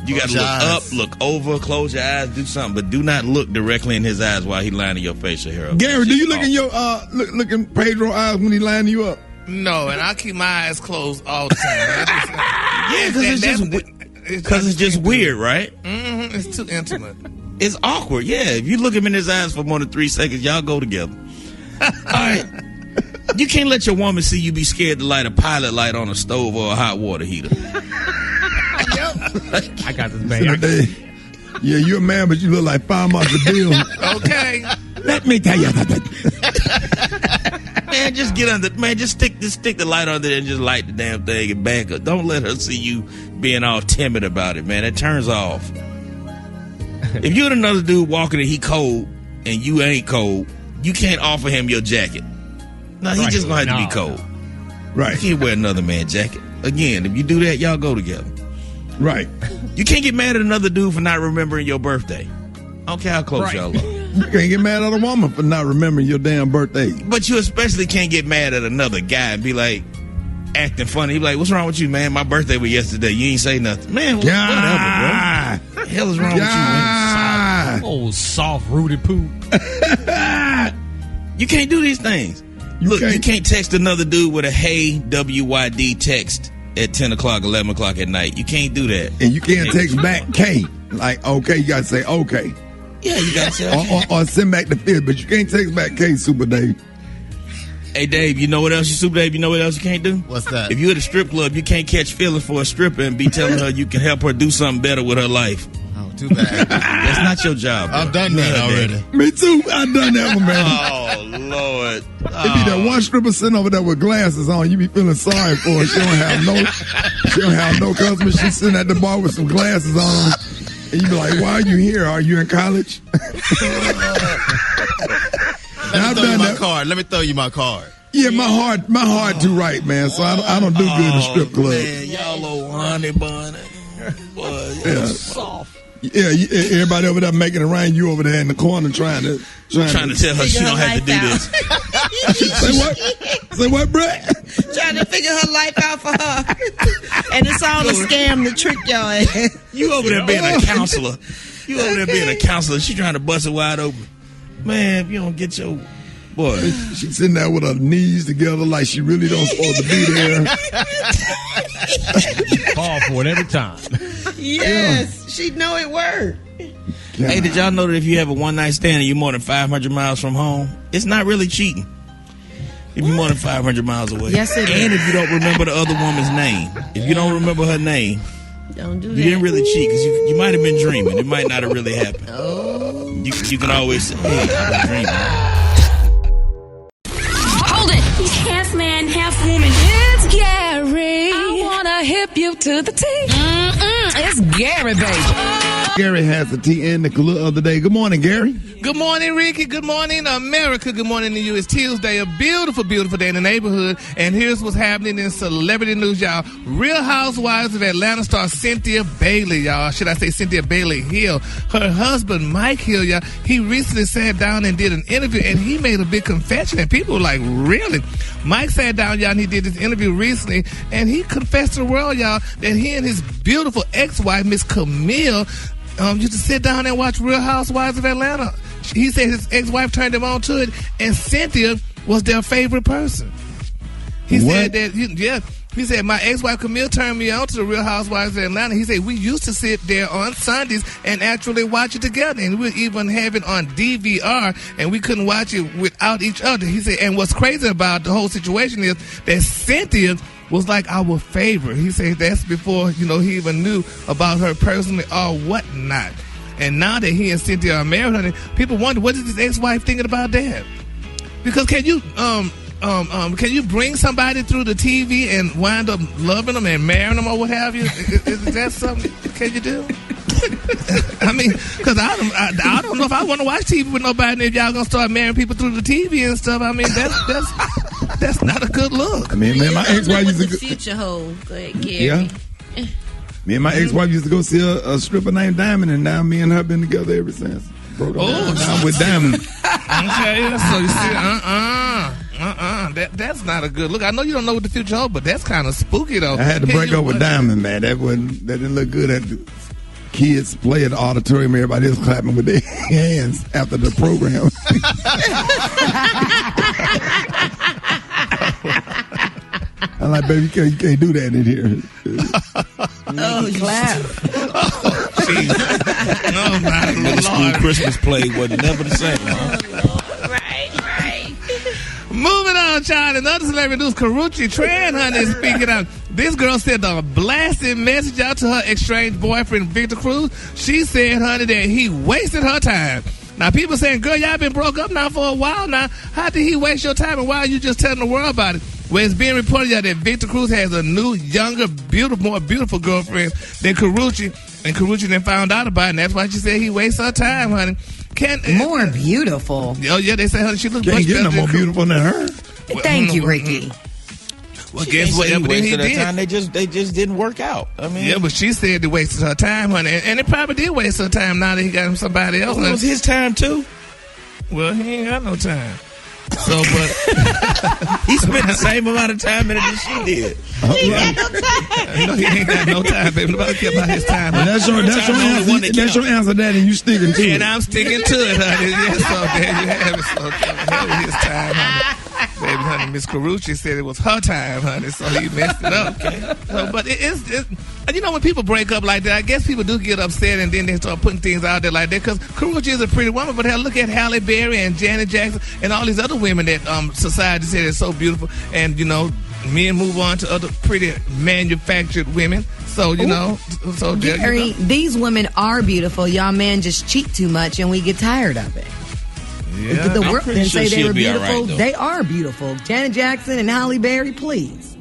You got to look up, look over, close your eyes, do something, but do not look directly in his eyes while he's lining your facial hair up. Gary, do you look in your look in Pedro's eyes when he lining you up? No, and I keep my eyes closed all the time. Because it's just weird, right? Mm-hmm. It's too intimate. It's awkward, yeah. If you look him in his eyes for more than 3 seconds, y'all go together. All right. You can't let your woman see you be scared to light a pilot light on a stove or a hot water heater. I got this, man. Yeah, you're a man, but you look like 5 months of bill. Okay. Let me tell you. Man, just get under. Man, just stick the light under there and just light the damn thing and back up. Don't let her see you being all timid about it, man. It turns off. If you're another dude walking and he cold and you ain't cold, you can't offer him your jacket. No, he just gonna have to be cold. Right. You can't wear another man's jacket. Again, if you do that, y'all go together. Right. You can't get mad at another dude for not remembering your birthday. I don't care how close y'all are. You can't get mad at a woman for not remembering your damn birthday. But you especially can't get mad at another guy and be like, acting funny. He be like, what's wrong with you, man? My birthday was yesterday. You ain't say nothing. Man, whatever, bro. What the hell is wrong with you, man? Oh, soft-rooted poop. You can't do these things. You can't text another dude with a hey WYD text at 10 o'clock, 11 o'clock at night. You can't do that. And you can't text back K. Like, okay, you got to say okay. Yeah, you got to say okay. Or send back the fifth, but you can't text back K, Super Dave. Hey, Dave, you know what else you know what else you can't do? What's that? If you're at a strip club, you can't catch feelings for a stripper and be telling her you can help her do something better with her life. Oh, too bad. That's not your job, bro. I've done that already. Me too. I've done that one, man. Oh, Lord. It be that one stripper sitting over there with glasses on. You be feeling sorry for her. She don't have no customers. She's sitting at the bar with some glasses on. And you be like, why are you here? Are you in college? Let me throw you my card. Yeah, my heart too right, man. So I don't do good in strip clubs. Man, y'all old honey bun. Boy, Yeah. Soft. Yeah, everybody over there making it rain. You over there in the corner trying to tell her she don't have to do this. Say what? Say what, Brett? Trying to figure her life out for her. And it's all a scam to trick y'all in. You over there being a counselor. She trying to bust it wide open. Man, if you don't get your... Boy. She's sitting there with her knees together like she really don't supposed to be there. Fall for it every time. Yes, she know it worked. Hey, did y'all know that if you have a one-night stand and you're more than 500 miles from home, it's not really cheating. If you're more than 500 miles away. Yes, it and is. if you don't remember the other woman's name. If you don't remember her name, don't do you that. didn't really cheat because you might have been dreaming. It might not have really happened. Oh. You can always say, hey, I've been dreaming. Hold it. He's half man, half woman. It's Gary. I wanna hip you to the T. It's Gary, baby. Gary has the tea in the other day. Good morning, Gary. Good morning, Ricky. Good morning, America. Good morning to you. It's Tuesday, a beautiful, beautiful day in the neighborhood. And here's what's happening in celebrity news, y'all. Real Housewives of Atlanta star Cynthia Bailey, y'all. Should I say Cynthia Bailey Hill? Her husband, Mike Hill, y'all, he recently sat down and did an interview, and he made a big confession. And people were like, really? Mike sat down, y'all, and he did this interview recently, and he confessed to the world, y'all, that he and his beautiful ex-wife, Miss Camille, used to sit down and watch Real Housewives of Atlanta. He said his ex-wife turned him on to it, and Cynthia was their favorite person. He said that, he said, my ex-wife Camille turned me on to the Real Housewives of Atlanta. He said, we used to sit there on Sundays and actually watch it together, and we'd even have it on DVR, and we couldn't watch it without each other. He said, and what's crazy about the whole situation is that Cynthia was like our favorite. He said that's before, he even knew about her personally or whatnot. And now that he and Cynthia are married, honey, people wonder, what is his ex-wife thinking about that? Because can you bring somebody through the TV and wind up loving them and marrying them or what have you? Is that something can you do? I mean, because I don't know if I want to watch TV with nobody, and if y'all gonna start marrying people through the TV and stuff. I mean, that's not a good look. I mean, man, my ex-wife used to the future hold. Go ahead, Gary. Yeah. Me and my ex-wife used to go see a stripper named Diamond, and now me and her been together ever since. Broke up now with Diamond. Okay, so you see, that's not a good look. I know you don't know what the future holds, but that's kind of spooky though. I had to break up with Diamond, man. That didn't look good at the kids play at the auditorium. Everybody was clapping with their hands after the program. I'm like, baby, you can't do that in here. Clap. Oh, my Middle school Christmas play was never the same. Right. Moving on, child. Another celebrity news, Karrueche Tran, honey, is speaking out. This girl sent a blasting message out to her estranged boyfriend, Victor Cruz. She said, honey, that he wasted her time. Now, people saying, girl, y'all been broke up now for a while now. How did he waste your time, and why are you just telling the world about it? Well, it's being reported that Victor Cruz has a new, younger, more beautiful girlfriend than Karrueche, and Karrueche then found out about it, and that's why she said he wastes her time, honey. More beautiful. Oh, yeah, they say, honey, she looks Can't much get better no more beautiful than her. Thank you, Ricky. Well, guess what? Evidently he did. Time. They just didn't work out. I mean, yeah, but she said it wasted her time, honey, and it probably did waste her time. Now that he got him somebody else, it was his time too. Well, he ain't got no time. So, but he spent the same amount of time in it as she did. He ain't got no time. No, he ain't got no time, baby. Nobody care about his time. That's your answer, Daddy, and you sticking to it. And I'm sticking to it, honey. Yes, so there you have it. So, hell with his time, honey. Baby, honey, Miss Carucci said it was her time, honey, so he messed it up. Okay. So, but it's you know, when people break up like that, I guess people do get upset and then they start putting things out there like that, because Carucci is a pretty woman, but hell, look at Halle Berry and Janet Jackson and all these other women that society said is so beautiful, and, you know, men move on to other pretty manufactured women. So, you know, so Gary, these women are beautiful. Y'all men just cheat too much and we get tired of it. Yeah, the world didn't say they were beautiful. Right, they are beautiful. Janet Jackson and Halle Berry, please.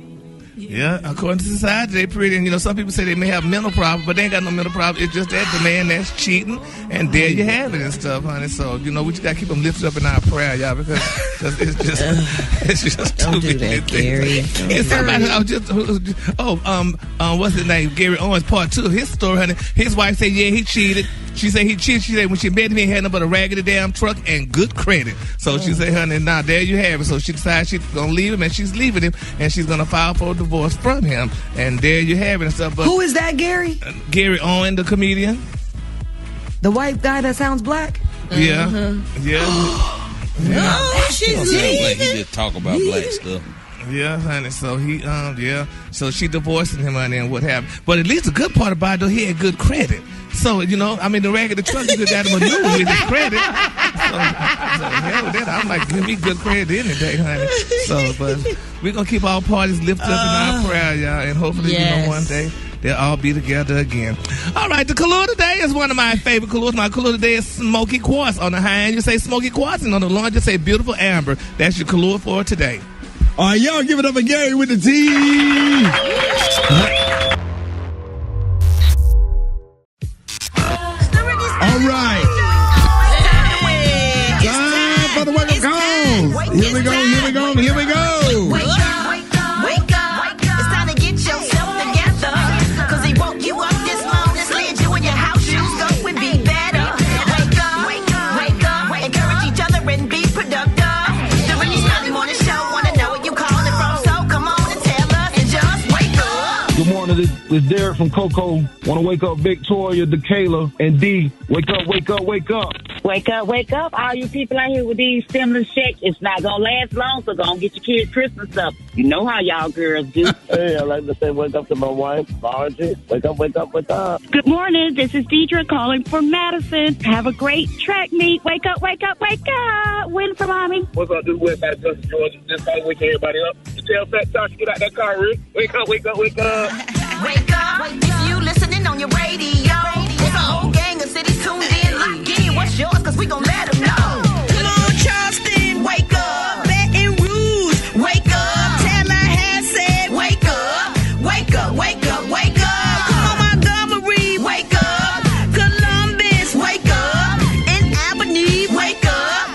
Yeah, according to society, they pretty. And, you know, some people say they may have mental problems, but they ain't got no mental problems. It's just that the man that's cheating, and there you have it and stuff, honey. So, you know, we just got to keep them lifted up in our prayer, y'all, because it's just Don't do that, Gary. It's somebody, what's his name? Gary Owens, part 2 of his story, honey. His wife said, yeah, he cheated. She said he cheated. She said when she met him, he had nothing but a raggedy damn truck and good credit. So she said, honey, now there you have it. So she decided she's going to leave him, and she's leaving him, and she's going to file for a divorce from him. And there you have it and stuff. But who is that, Gary? Gary Owen, the comedian. The white guy that sounds black? Yeah. Yeah. Oh, she's leaving. He just talk about black stuff. Yeah, honey. So he, so she divorcing him, honey, and what happened. But at least the good part about it, though, he had good credit. So, you know, I mean, the raggedy truck, you got him a new one with his credit. So hell with that. I'm like, give me good credit any day, honey. So, but we're going to keep all parties lifted up in our prayer, y'all, and hopefully, you know, one day they'll all be together again. All right, the color today is one of my favorite colors. My color today is smoky quartz. On the high end, you say smoky quartz, and on the low end, you say beautiful amber. That's your color for today. All right, y'all give it up for Gary with the T. All right. Time for the wake-up calls. Here we go. Wake up. It's time to get yourself together. Because he woke you up this morning, slid you in your house shoes, go and be better. Wake up. Encourage each other and be productive. The Rickey Smiley Morning Show, want to know where you calling from. So come on and tell us and just wake up. Good morning, this is Derek from Coco. Want to wake up Victoria, DeKayla, and D. Wake up. Wake up. All you people out here with these stimulus checks, it's not going to last long, so go and get your kids Christmas stuff. You know how y'all girls do. Hey, I like to say wake up to my wife, Margie. Wake up. Good morning. This is Deidre calling from Madison. Have a great track meet. Wake up. Win for mommy. What's up, this West Side Justice Georgia? Just trying to wake everybody up. You tell Fat Josh to get out that car, Rick. Wake up. Wake up. If you listening on your radio, there's a whole gang of cities tuned in. Lock in. What's yours? Because we gon' let them know. Come on, Charleston. Wake up. Baton Rouge. Wake up. Tallahassee. Wake up. Come on, Montgomery. Wake up. Columbus. Wake up. In Albany. Wake up.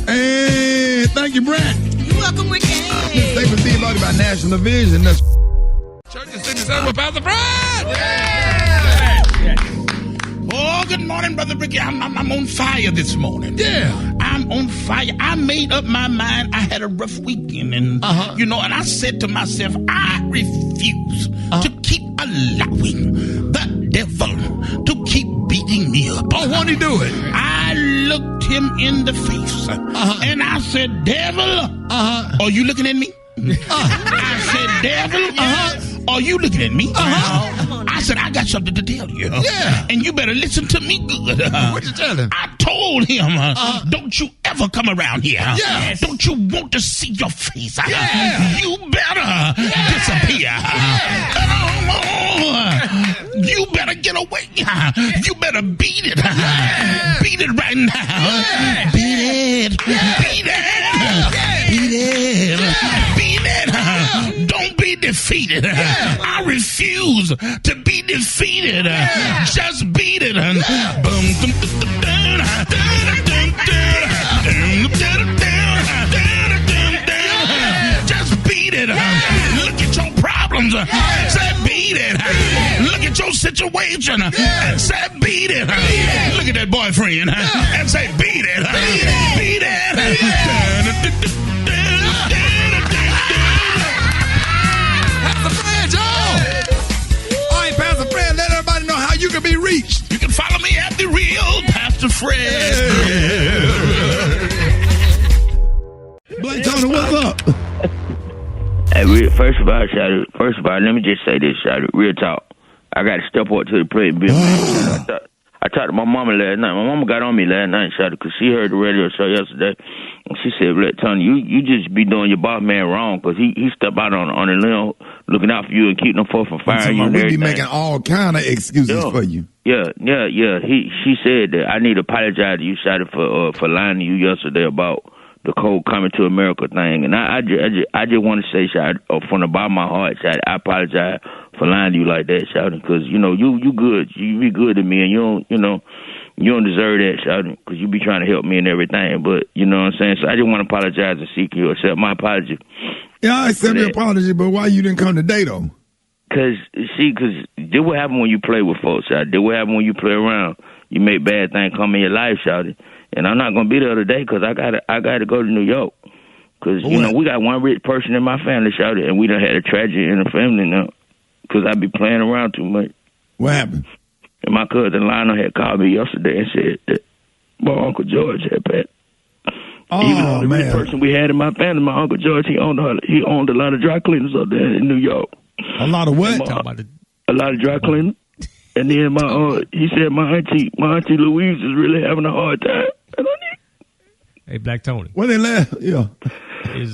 Hey, thank you, Brent. You're welcome, Ricky. They can see about it by National Vision. That's Church is in December, Pastor Brad. Oh, good morning, Brother Ricky. I'm on fire this morning. Yeah. I'm on fire. I made up my mind. I had a rough weekend, and and I said to myself, I refuse to keep allowing the devil to keep beating me up. Oh, won't he do it? I looked him in the face, and I said, devil, are you looking at me? I said, devil, are you looking at me? I said, I got something to tell you. Yeah. And you better listen to me good. What you tell him? I told him, don't you ever come around here. Yes. Don't you want to see your face. Yeah. You better disappear. You better get away. You better beat it. Beat it right now. Beat it. Don't be defeated. I refuse to be defeated. Just beat it. it. Look at your situation and say, beat it. Look at that boyfriend and say, beat it. Beat it. Pastor Fred, y'all. All right, Pastor Fred, let everybody know how you can be reached. You can follow me at The Real Pastor Fred. Black Tony, what's up? Hey, first of all, let me just say this, Shotty. Real talk. I got to step up to the plate and be a man. I talked to my mama last night. My mama got on me last night, Shotty, because she heard the radio show yesterday. And she said, look, Tony, you just be doing your boss man wrong, because he stepped out on a limb looking out for you and keeping them forth from fire. We be making all kind of excuses for you. Yeah. She said that I need to apologize to you, Shotty, for lying to you yesterday about the cold coming to America thing. And I just want to say, Shotty, from the bottom of my heart, Shotty, I apologize for lying to you like that, Shotty, because, you good. You be good to me, and you don't deserve that, Shotty, because you be trying to help me and everything. But, you know what I'm saying? So I just want to apologize and seek you, accept my apology. Yeah, I accept your apology, but why you didn't come today, though? Because this what happen when you play with folks, Shotty. This what happen when you play around. You make bad things come in your life, Shotty. And I'm not gonna be there today because I gotta go to New York. Because we got one rich person in my family, Shotty, and we done had a tragedy in the family now. Because I be playing around too much. What happened? And my cousin Lionel had called me yesterday and said that my Uncle George had passed. He was the only rich person we had in my family. My Uncle George, he owned a lot of dry cleaners up there in New York. A lot of what? A lot of dry cleaners. And then he said my auntie Louise is really having a hard time. Hey, Black Tony. Well, they laugh. Yeah. Is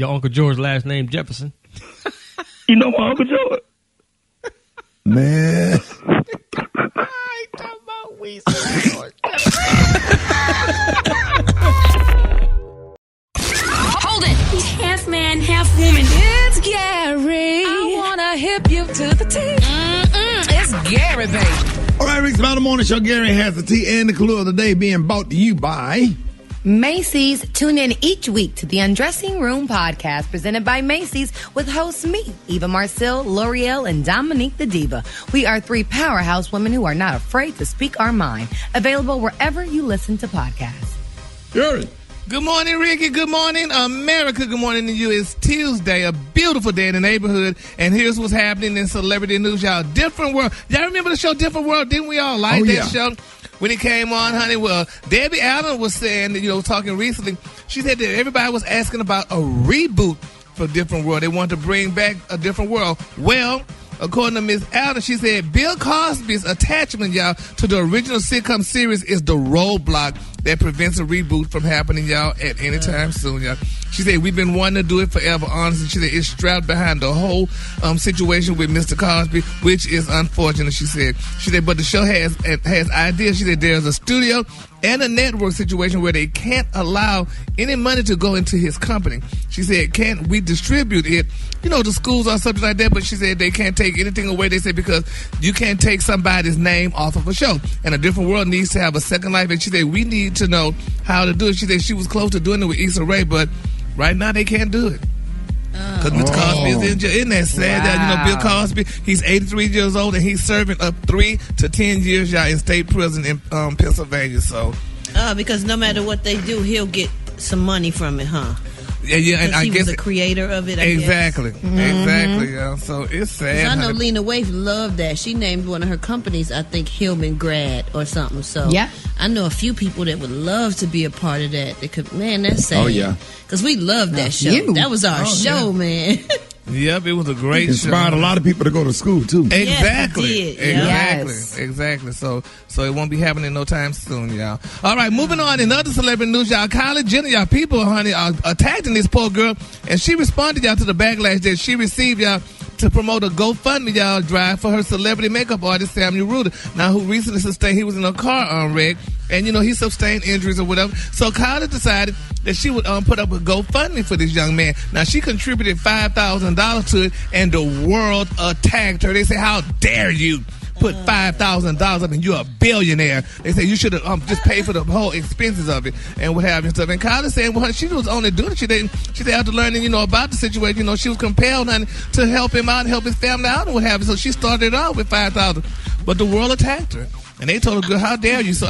your Uncle George's last name Jefferson? You know my Uncle George? Man. I ain't talking about Weezy. Hold it. Half man, half woman. It's Gary. I wanna hip you to the T. It's Gary, baby. All right, Rick's About the Morning Show. Gary has the tea and the clue of the day being brought to you by Macy's. Tune in each week to the Undressing Room podcast presented by Macy's with hosts me, Eva Marcille, L'Oreal, and Dominique the Diva. We are three powerhouse women who are not afraid to speak our mind. Available wherever you listen to podcasts. Gary. Good morning, Ricky. Good morning, America. Good morning to you. It's Tuesday, a beautiful day in the neighborhood, and here's what's happening in celebrity news, y'all. Different World. Y'all remember the show Different World? Didn't we all like that show? When it came on, honey, well, Debbie Allen was saying, talking recently, she said that everybody was asking about a reboot for Different World. They wanted to bring back a Different World. Well, according to Ms. Allen, she said Bill Cosby's attachment, y'all, to the original sitcom series is the roadblock that prevents a reboot from happening, y'all, at any time soon, y'all. She said, we've been wanting to do it forever, honestly. She said, it's strapped behind the whole situation with Mr. Cosby, which is unfortunate, she said. She said, but the show has ideas. She said, there's a studio and a network situation where they can't allow any money to go into his company. She said, can't we distribute it, to schools or something like that? But she said they can't take anything away. They said because you can't take somebody's name off of a show. And A Different World needs to have a second life. And she said, we need to know how to do it. She said she was close to doing it with Issa Rae, but right now they can't do it. Because Mr. Cosby is in jail. Isn't that sad that, Bill Cosby, he's 83 years old and he's serving up 3 to 10 years, y'all, in state prison in Pennsylvania. So, because no matter what they do, he'll get some money from it, huh? Yeah, and I he guess was the creator of it. Exactly. Yeah. So it's sad. I know Lena Waithe loved that. She named one of her companies, I think, Hillman Grad or something. So yeah, I know a few people that would love to be a part of that. They could, man, that's sad. Oh yeah, because we loved that show. That was our show, man. Yep, it was a great show. Inspired a lot of people to go to school too. Exactly. Yes, Exactly. So it won't be happening no time soon, y'all. All right, moving on in other celebrity news, y'all. Kylie Jenner, y'all, people, honey, are attacking this poor girl, and she responded, y'all, to the backlash that she received, y'all, to promote a GoFundMe, y'all, drive for her celebrity makeup artist, Samuel Ruder. Now, who recently sustained, he was in a car wreck, and, he sustained injuries or whatever. So Kylie decided that she would put up a GoFundMe for this young man. Now, she contributed $5,000 to it, and the world attacked her. They said, how dare you put $5,000 up and you're a billionaire. They say you should have just paid for the whole expenses of it and what have you and stuff. And Kylie saying, well, she was only doing it. She didn't. She after learning, about the situation, she was compelled, honey, to help him out and help his family out and what have you. So she started off with $5,000, but the world attacked her. And they told her, "Girl, how dare you?" So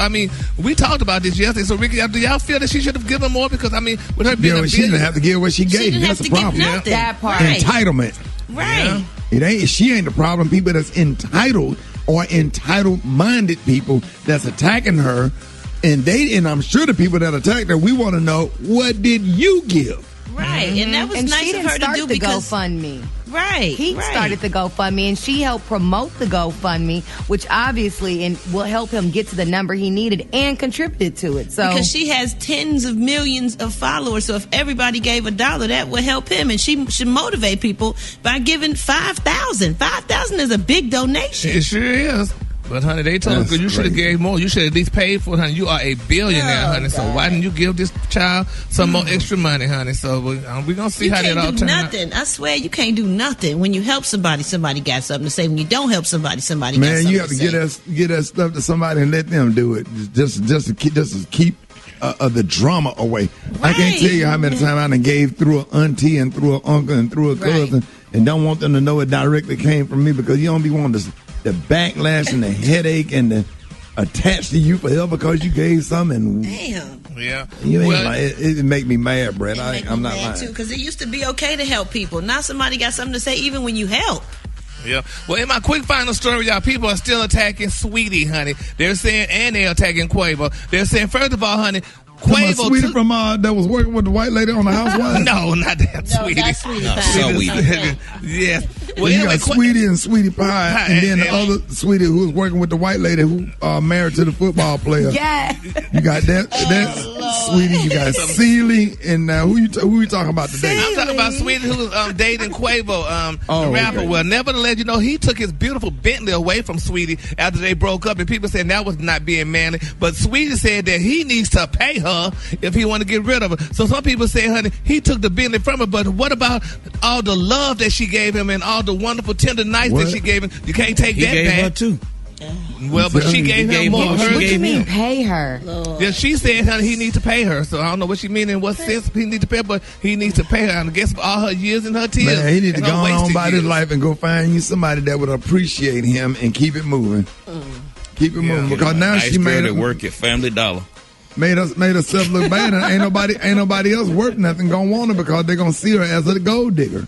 we talked about this yesterday. So Ricky, do y'all feel that she should have given more? Because with her being she didn't have to give what she gave. That's the problem. That part. Entitlement. Right. Yeah. She ain't the problem. People that's entitled or entitled-minded people that's attacking her, and I'm sure the people that attacked her, we want to know, what did you give? Right, and that was nice of her to do because GoFundMe. Right, he started the GoFundMe, and she helped promote the GoFundMe, which obviously will help him get to the number he needed and contributed to it. So because she has tens of millions of followers, so if everybody gave $1, that would help him, and she should motivate people by giving $5,000. $5,000 is a big donation. It sure is. But, honey, they told her, you should have gave more. You should have at least paid for it, honey. You are a billionaire, honey. So why didn't you give this child some more extra money, honey? So we're going to see how that all turns out. Nothing. I swear you can't do nothing. When you help somebody got something to say. When you don't help somebody got something to say. Man, you have to get that stuff to somebody and let them do it. Just to keep the drama away. Right. I can't tell you how many times I done gave through an auntie and through an uncle and through a cousin and don't want them to know it directly came from me, because you don't be wanting the backlash and the headache and the attached to you forever because you gave something. Damn. Yeah. It make me mad, Brett. I'm not lying. Too, because it used to be okay to help people. Now somebody got something to say even when you help. Yeah. Well, in my quick final story, y'all, people are still attacking Sweetie, honey. They're saying, and they're attacking Quavo. They're saying, first of all, honey, Quavo Sweetie from that was working with the white lady on the Housewives? No, not that Sweetie. That's Sweetie Pie. Sweetie. Yes. Well, you got Sweetie and Sweetie Pie, and then the other Sweetie who was working with the white lady who married to the football player. Yeah. You got that Sweetie. You got Celie, and who we talking about today? I'm talking about Sweetie who was dating Quavo, the rapper. Okay. Well, nevertheless, he took his beautiful Bentley away from Sweetie after they broke up, and people said that was not being manly. But Sweetie said that he needs to pay her if he want to get rid of her. So some people say, honey, he took the Bentley from her, but what about all the love that she gave him and all the wonderful tender nights that she gave him? You can't take that back. He gave her too. Well, but she gave him more. What do you mean pay her? Yeah, she said, honey, he needs to pay her. So I don't know what she mean in what sense he needs to pay her, but he needs to pay her. And I guess for all her years and her tears. Man, he needs to go on by his life and go find you somebody that would appreciate him and keep it moving. Keep it moving, because now nice she made it work at Family Dollar. Made herself look bad, and ain't nobody else worth nothing gonna want her because they're gonna see her as a gold digger.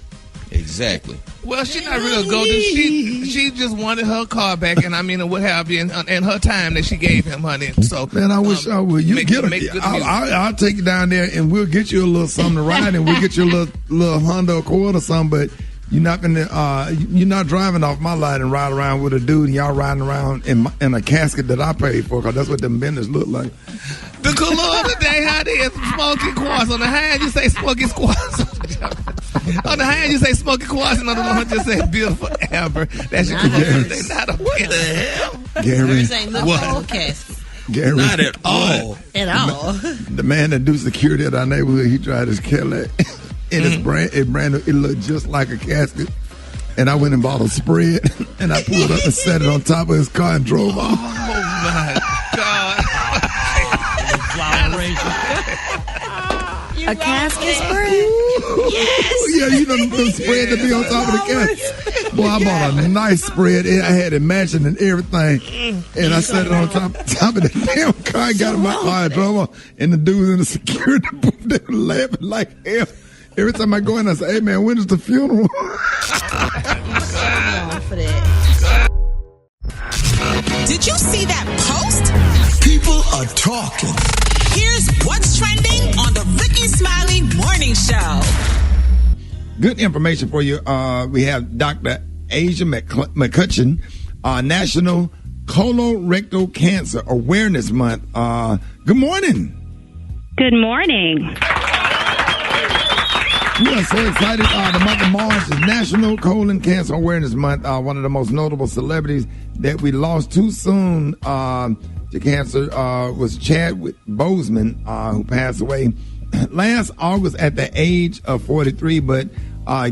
Exactly. Well, she's not really a gold digger. She just wanted her car back, and what have you, and her time that she gave him, honey. So, man, I wish I would. You get her. I'll take you down there, and we'll get you a little something to ride, and we'll get you a little Honda Accord or something. But you're not driving off my lot and ride around with a dude, and y'all riding around in a casket that I paid for, because that's what them benders look like. The color of the day, honey, is smoky quartz. On the hand, you say smoky quartz. On the hand, you say smoky quartz, and on the one, just say beautiful amber. That's your color of the day. Not a what the hell? Gary. Gary. Not at all. At all. The man that do security at our neighborhood, he tried his Cadillac. And it looked just like a casket. And I went and bought a spread, and I pulled up and set it on top of his car and drove off. Oh, my God. A casket spread? Yes. Yeah, you know the spread that be on top of the casket. Boy, I bought a nice spread. I had it matching and everything. And I set it on top of the damn car. I got in my car and drove off. And the dudes in the security booth, they were laughing like hell. Every time I go in, I say, hey, man, when is the funeral? Did you see that post? People are talking. Here's what's trending on the Rickey Smiley Morning Show. Good information for you. We have Dr. Asia McCutcheon, National Colorectal Cancer Awareness Month. Good morning. Good morning. We are so excited. The month of March is National Colon Cancer Awareness Month. One of the most notable celebrities that we lost too soon to cancer was Chadwick Boseman, who passed away last August at the age of 43, but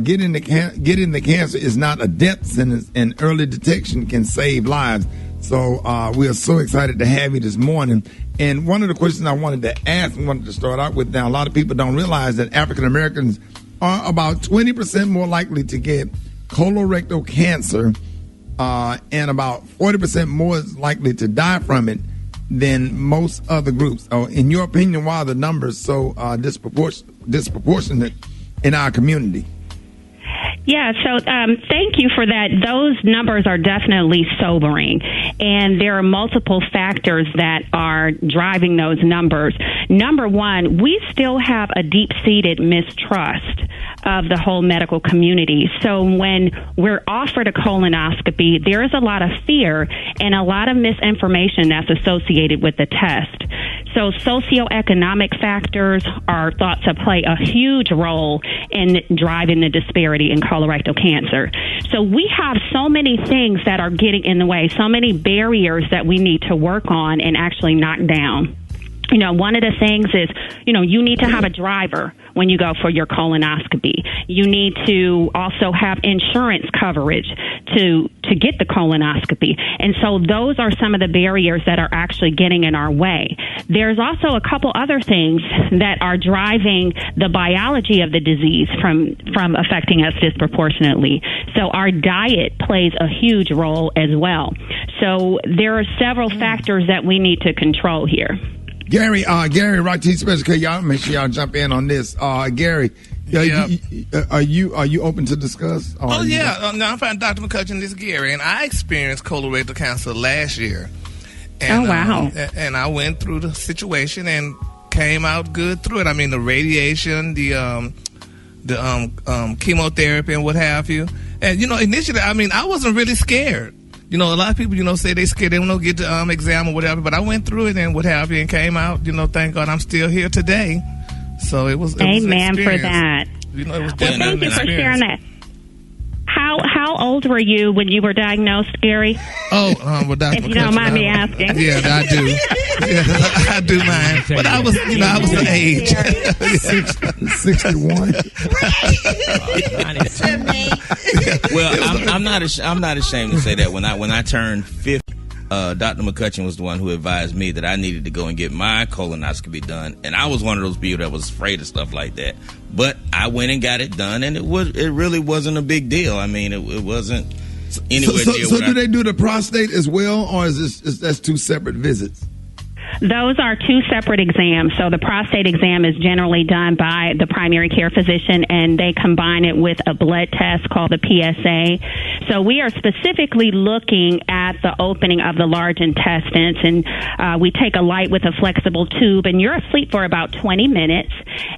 getting the cancer is not a death sentence, and early detection can save lives. So we are so excited to have you this morning. And one of the questions I wanted to ask, and wanted to start out with, now a lot of people don't realize that African Americans are about 20% more likely to get colorectal cancer, and about 40% more likely to die from it than most other groups. In your opinion, why are the numbers so disproportionate in our community? Yeah, so thank you for that. Those numbers are definitely sobering, and there are multiple factors that are driving those numbers. Number one, we still have a deep-seated mistrust of the whole medical community. So when we're offered a colonoscopy, there is a lot of fear and a lot of misinformation that's associated with the test. So socioeconomic factors are thought to play a huge role in driving the disparity in colorectal cancer. So we have so many things that are getting in the way, so many barriers that we need to work on and actually knock down. You know, one of the things is, you need to have a driver when you go for your colonoscopy. You need to also have insurance coverage to get the colonoscopy. And so those are some of the barriers that are actually getting in our way. There's also a couple other things that are driving the biology of the disease from affecting us disproportionately. So our diet plays a huge role as well. So there are several factors that we need to control here. Gary, Rock T Special K, y'all make sure y'all jump in on this. Gary, are you open to discuss? No, I'm fine, Dr. McCutcheon. This is Gary, and I experienced colorectal cancer last year. And, wow! And I went through the situation and came out good through it. I mean, the radiation, the chemotherapy, and what have you. And initially, I wasn't really scared. A lot of people, say they scared, they don't get the exam or whatever, but I went through it and what have you and came out, thank God I'm still here today. So it was Amen for that. It was thank you for sharing that. How old were you when you were diagnosed, Gary? Oh, well, Dr. If you don't mind me asking. Yeah, I do. Yeah, I do mind. But I was, I was the age. 61. Well, I'm not ashamed to say that when I turned 50, Dr. McCutcheon was the one who advised me that I needed to go and get my colonoscopy done, and I was one of those people that was afraid of stuff like that. But I went and got it done, and it really wasn't a big deal. I mean, it wasn't anywhere near. So do they do the prostate as well, or is that's two separate visits? Those are two separate exams. So the prostate exam is generally done by the primary care physician, and they combine it with a blood test called the PSA. So we are specifically looking at the opening of the large intestines, and we take a light with a flexible tube, and you're asleep for about 20 minutes,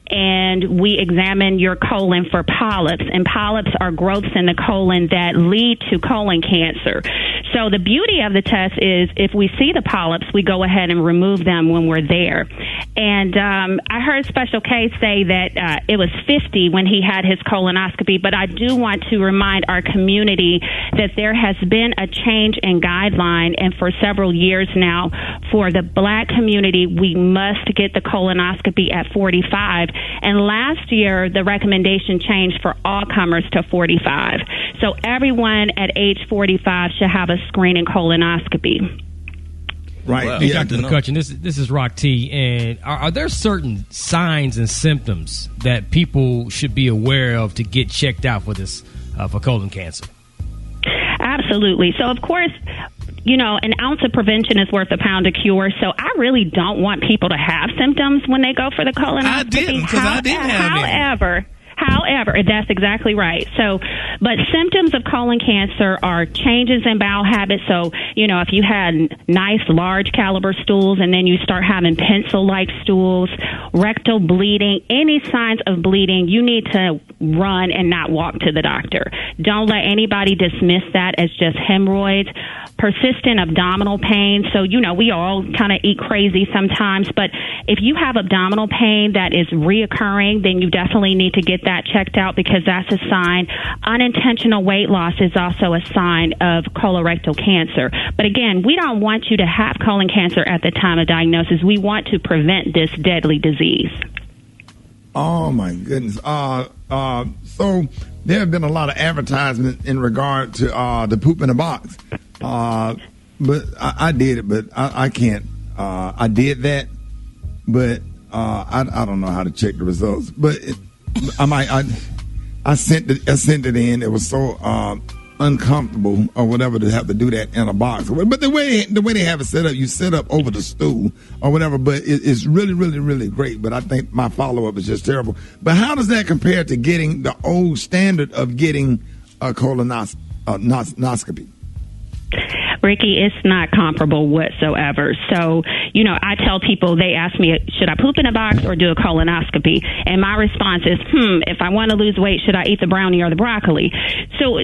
and we examine your colon for polyps, and polyps are growths in the colon that lead to colon cancer. So the beauty of the test is if we see the polyps, we go ahead and remove them when we're there. And I heard Special K say that it was 50 when he had his colonoscopy, but I do want to remind our community that there has been a change in guideline, and for several years now, for the Black community, we must get the colonoscopy at 45. And last year, the recommendation changed for all comers to 45. So everyone at age 45 should have a screening colonoscopy. Right. Well, hey, Dr. McCutcheon, this is Rock T, and are there certain signs and symptoms that people should be aware of to get checked out for this for colon cancer? Absolutely. So, of course, an ounce of prevention is worth a pound of cure. So I really don't want people to have symptoms when they go for the colonoscopy. I didn't, because I didn't have any. However, that's exactly right. So, but symptoms of colon cancer are changes in bowel habits. So, if you had nice large caliber stools and then you start having pencil-like stools, rectal bleeding, any signs of bleeding, you need to run and not walk to the doctor. Don't let anybody dismiss that as just hemorrhoids. Persistent abdominal pain. So, we all kind of eat crazy sometimes, but if you have abdominal pain that is reoccurring, then you definitely need to get that checked out, because that's a sign. Unintentional weight loss is also a sign of colorectal cancer. But again, we don't want you to have colon cancer at the time of diagnosis. We want to prevent this deadly disease. Oh my goodness. So there have been a lot of advertisements in regard to the poop in the box. But I did it, but I can't. I did that, but I don't know how to check the results. But I sent it in. It was so uncomfortable or whatever to have to do that in a box. But the way they have it set up, you sit up over the stool or whatever. But it's really, really, really great. But I think my follow up is just terrible. But how does that compare to getting the old standard of getting a colonoscopy? Ricky, it's not comparable whatsoever. So, I tell people, they ask me, should I poop in a box or do a colonoscopy? And my response is, if I want to lose weight, should I eat the brownie or the broccoli? So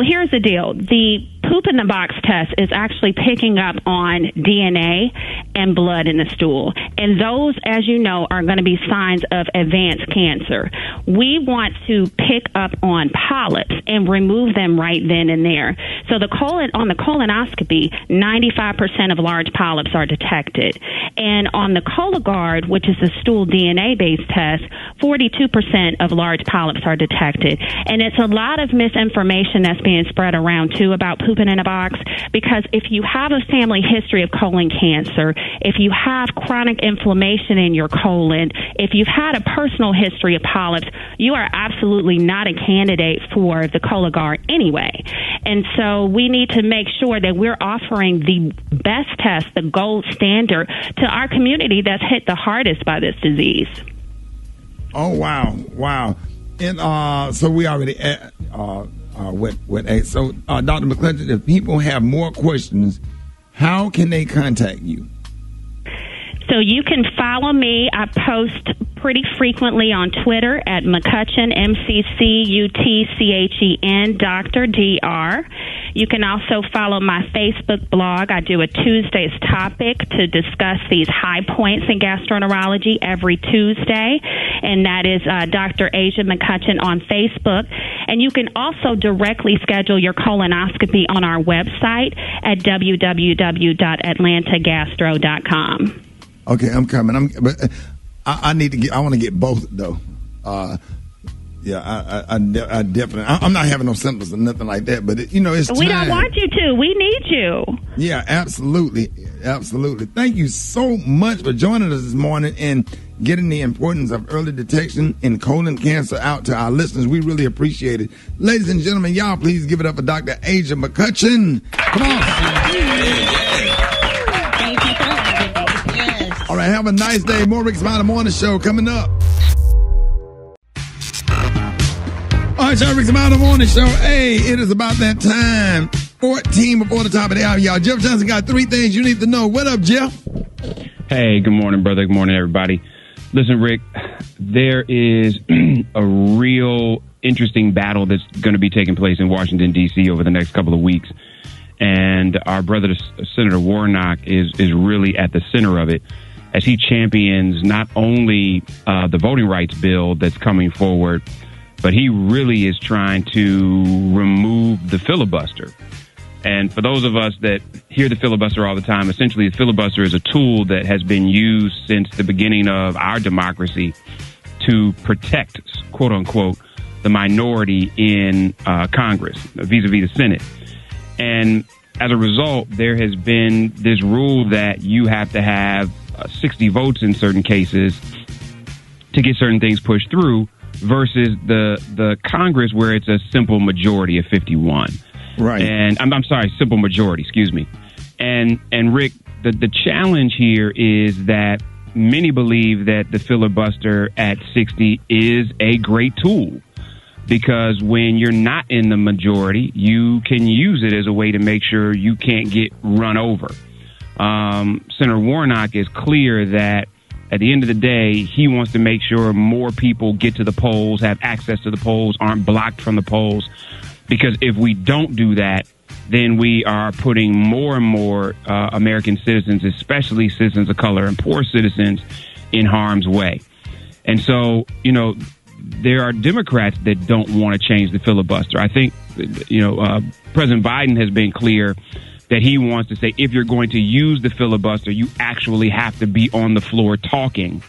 here's the deal. The poop in the box test is actually picking up on DNA and blood in the stool. And those, as you know, are going to be signs of advanced cancer. We want to pick up on polyps and remove them right then and there. So on the colonoscopy, 95% of large polyps are detected. And on the Cologuard, which is a stool DNA-based test, 42% of large polyps are detected. And it's a lot of misinformation that's being spread around, too, about pooping in a box, because if you have a family history of colon cancer, if you have chronic inflammation in your colon, if you've had a personal history of polyps, you are absolutely not a candidate for the Cologuard anyway. And so we need to make sure that we're offering the best test, the gold standard, to our community that's hit the hardest by this disease. Oh, wow. And so we already went. So, Dr. McClinton, if people have more questions, how can they contact you? So you can follow me. I post pretty frequently on Twitter at McCutcheon, McCutchen, Dr. Dr. You can also follow my Facebook blog. I do a Tuesday's topic to discuss these high points in gastroenterology every Tuesday, and that is Dr. Asia McCutcheon on Facebook. And you can also directly schedule your colonoscopy on our website at www.atlantagastro.com. Okay, I'm coming. I need to get. I want to get both though. I definitely. I'm not having no symptoms or nothing like that. But it's time. We don't want you to. We need you. Yeah, absolutely. Thank you so much for joining us this morning and getting the importance of early detection in colon cancer out to our listeners. We really appreciate it, ladies and gentlemen. Y'all, please give it up for Dr. Asia McCutcheon. Come on. All right, have a nice day. More Rickey Smiley Morning Show coming up. All right, y'all, Rickey Smiley Morning Show. Hey, it is about that time. 14 before the top of the hour, y'all. Jeff Johnson got 3 things you need to know. What up, Jeff? Hey, good morning, brother. Good morning, everybody. Listen, Rick, there is a real interesting battle that's going to be taking place in Washington, D.C. over the next couple of weeks. And our brother, Senator Warnock, is really at the center of it, as he champions not only the voting rights bill that's coming forward, but he really is trying to remove the filibuster. And for those of us that hear the filibuster all the time, essentially the filibuster is a tool that has been used since the beginning of our democracy to protect, quote unquote, the minority in Congress, vis-a-vis the Senate. And as a result, there has been this rule that you have to have 60 votes in certain cases to get certain things pushed through, versus the Congress where it's a simple majority of 51. Right. And I'm sorry, simple majority, excuse me. And Rick, the challenge here is that many believe that the filibuster at 60 is a great tool, because when you're not in the majority, you can use it as a way to make sure you can't get run over. Senator Warnock is clear that at the end of the day, he wants to make sure more people get to the polls, have access to the polls, aren't blocked from the polls. Because if we don't do that, then we are putting more and more American citizens, especially citizens of color and poor citizens, in harm's way. And so, there are Democrats that don't want to change the filibuster. I think, President Biden has been clear that he wants to say, if you're going to use the filibuster, you actually have to be on the floor talking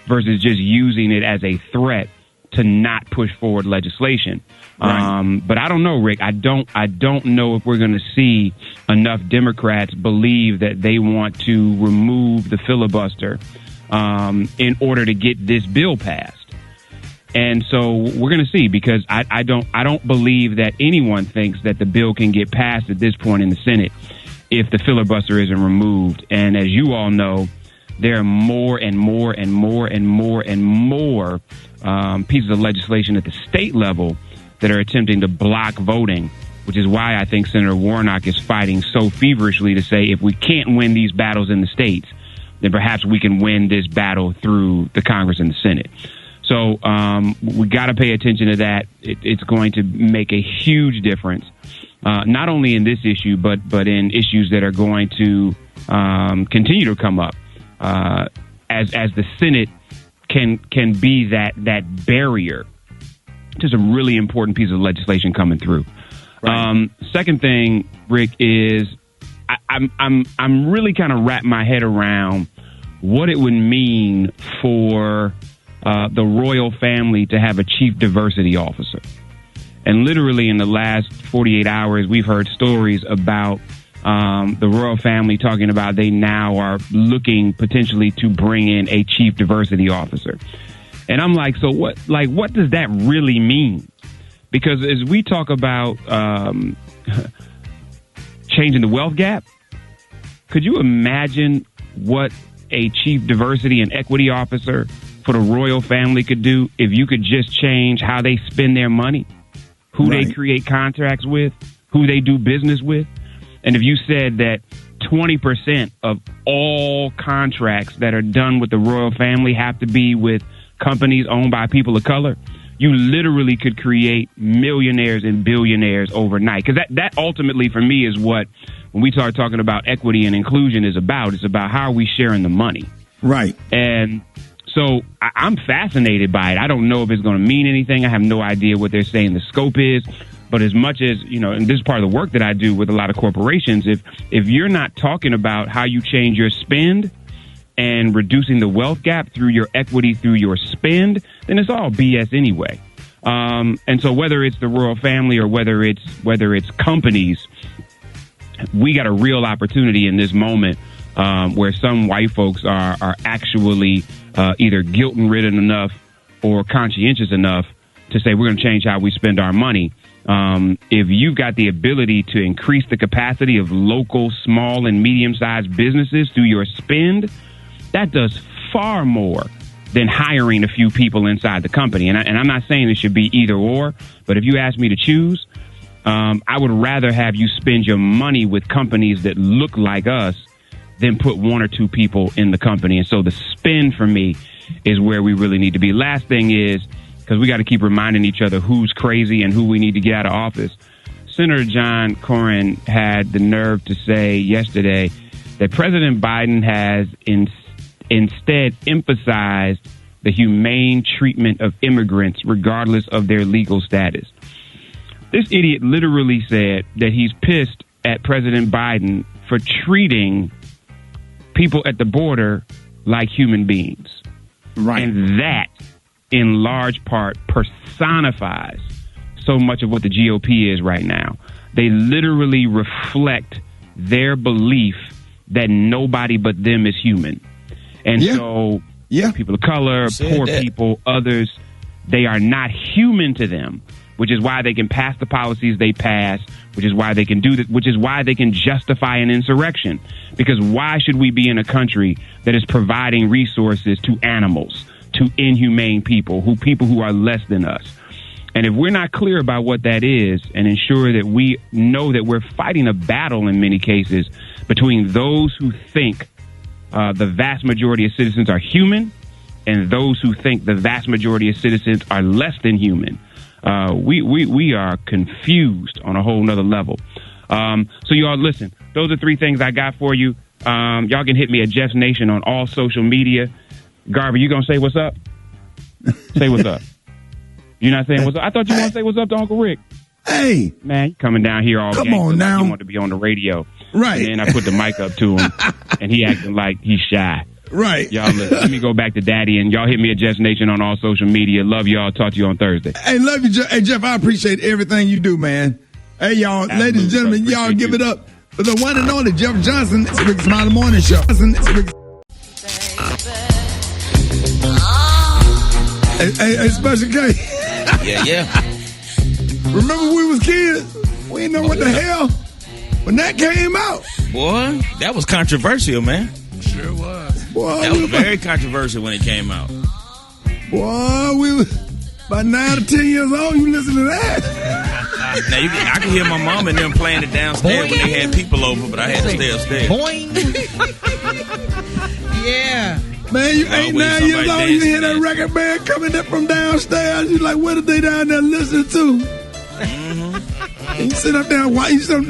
versus just using it as a threat to not push forward legislation. Right. But I don't know, Rick. I don't know if we're going to see enough Democrats believe that they want to remove the filibuster in order to get this bill passed. And so we're going to see, because I don't believe that anyone thinks that the bill can get passed at this point in the Senate if the filibuster isn't removed. And as you all know, there are more and more and more and more and more pieces of legislation at the state level that are attempting to block voting, which is why I think Senator Warnock is fighting so feverishly to say, if we can't win these battles in the states, then perhaps we can win this battle through the Congress and the Senate. So we got to pay attention to that. It's going to make a huge difference, not only in this issue, but in issues that are going to continue to come up as the Senate can be that barrier to some really important pieces of legislation coming through. Right. Second thing, Rick, is I'm really kind of wrap my head around what it would mean for the royal family to have a chief diversity officer. And literally in the last 48 hours, we've heard stories about the royal family talking about they now are looking potentially to bring in a chief diversity officer. And I'm like, so what does that really mean? Because as we talk about changing the wealth gap, could you imagine what a chief diversity and equity officer for the royal family could do if you could just change how they spend their money, who they create contracts with, who they do business with? And if you said that 20% of all contracts that are done with the royal family have to be with companies owned by people of color, you literally could create millionaires and billionaires overnight. Because that ultimately, for me, is what, when we start talking about equity and inclusion, is about. It's about how are we sharing the money. Right. And so I'm fascinated by it. I don't know if it's going to mean anything. I have no idea what they're saying the scope is. But as much as, and this is part of the work that I do with a lot of corporations, if you're not talking about how you change your spend and reducing the wealth gap through your equity, through your spend, then it's all BS anyway. And so whether it's the royal family or whether it's companies, we got a real opportunity in this moment where some white folks are actually either guilt-ridden enough or conscientious enough to say we're going to change how we spend our money. If you've got the ability to increase the capacity of local, small, and medium-sized businesses through your spend, that does far more than hiring a few people inside the company. And I'm not saying it should be either or, but if you ask me to choose, I would rather have you spend your money with companies that look like us than put one or two people in the company. And so the spend for me is where we really need to be. Last thing is, because we got to keep reminding each other who's crazy and who we need to get out of office. Senator John Cornyn had the nerve to say yesterday that President Biden has instead emphasized the humane treatment of immigrants regardless of their legal status. This idiot literally said that he's pissed at President Biden for treating people at the border like human beings. Right. And that, in large part, personifies so much of what the GOP is right now. They literally reflect their belief that nobody but them is human. And so people of color, poor people, others, they are not human to them, which is why they can pass the policies they pass, which is why they can do that, which is why they can justify an insurrection. Because why should we be in a country that is providing resources to animals, to inhumane people who are less than us? And if we're not clear about what that is and ensure that we know that we're fighting a battle in many cases between those who think the vast majority of citizens are human and those who think the vast majority of citizens are less than human, we are confused on a whole nother level. So y'all listen, those are three things I got for you. Y'all can hit me at Jeff's Nation on all social media. Garvey, you gonna say what's up? Say what's up. You're not saying what's up? I thought you want to say what's up to Uncle Rick. Hey. Man, you coming down here all Come on now. You want to be on the radio. Right. And then I put the mic up to him, and he acting like he's shy. Right. Y'all, let me go back to Daddy, and y'all hit me at Jess Nation on all social media. Love y'all. Talk to you on Thursday. Hey, love you, Jeff. Hey, Jeff, I appreciate everything you do, man. Hey, y'all, Absolutely, ladies and gentlemen, y'all give it up for the one and only Jeff Johnson. It's Rickey Smiley Morning Show. Hey, Special K. Yeah. Remember when we was kids? We didn't know what the hell. When that came out. Boy, that was controversial, man. Sure was. Boy, That was very controversial when it came out. Boy, we were about 9 or 10 years old. You listen to that. Now, I could hear my mom and them playing it downstairs when they had people over, but I had to stay upstairs. Boing. Yeah. Man, you 8, 9 years old, you hear that record band coming up from downstairs. You like, what are they down there listening to? Mm-hmm. You sit up there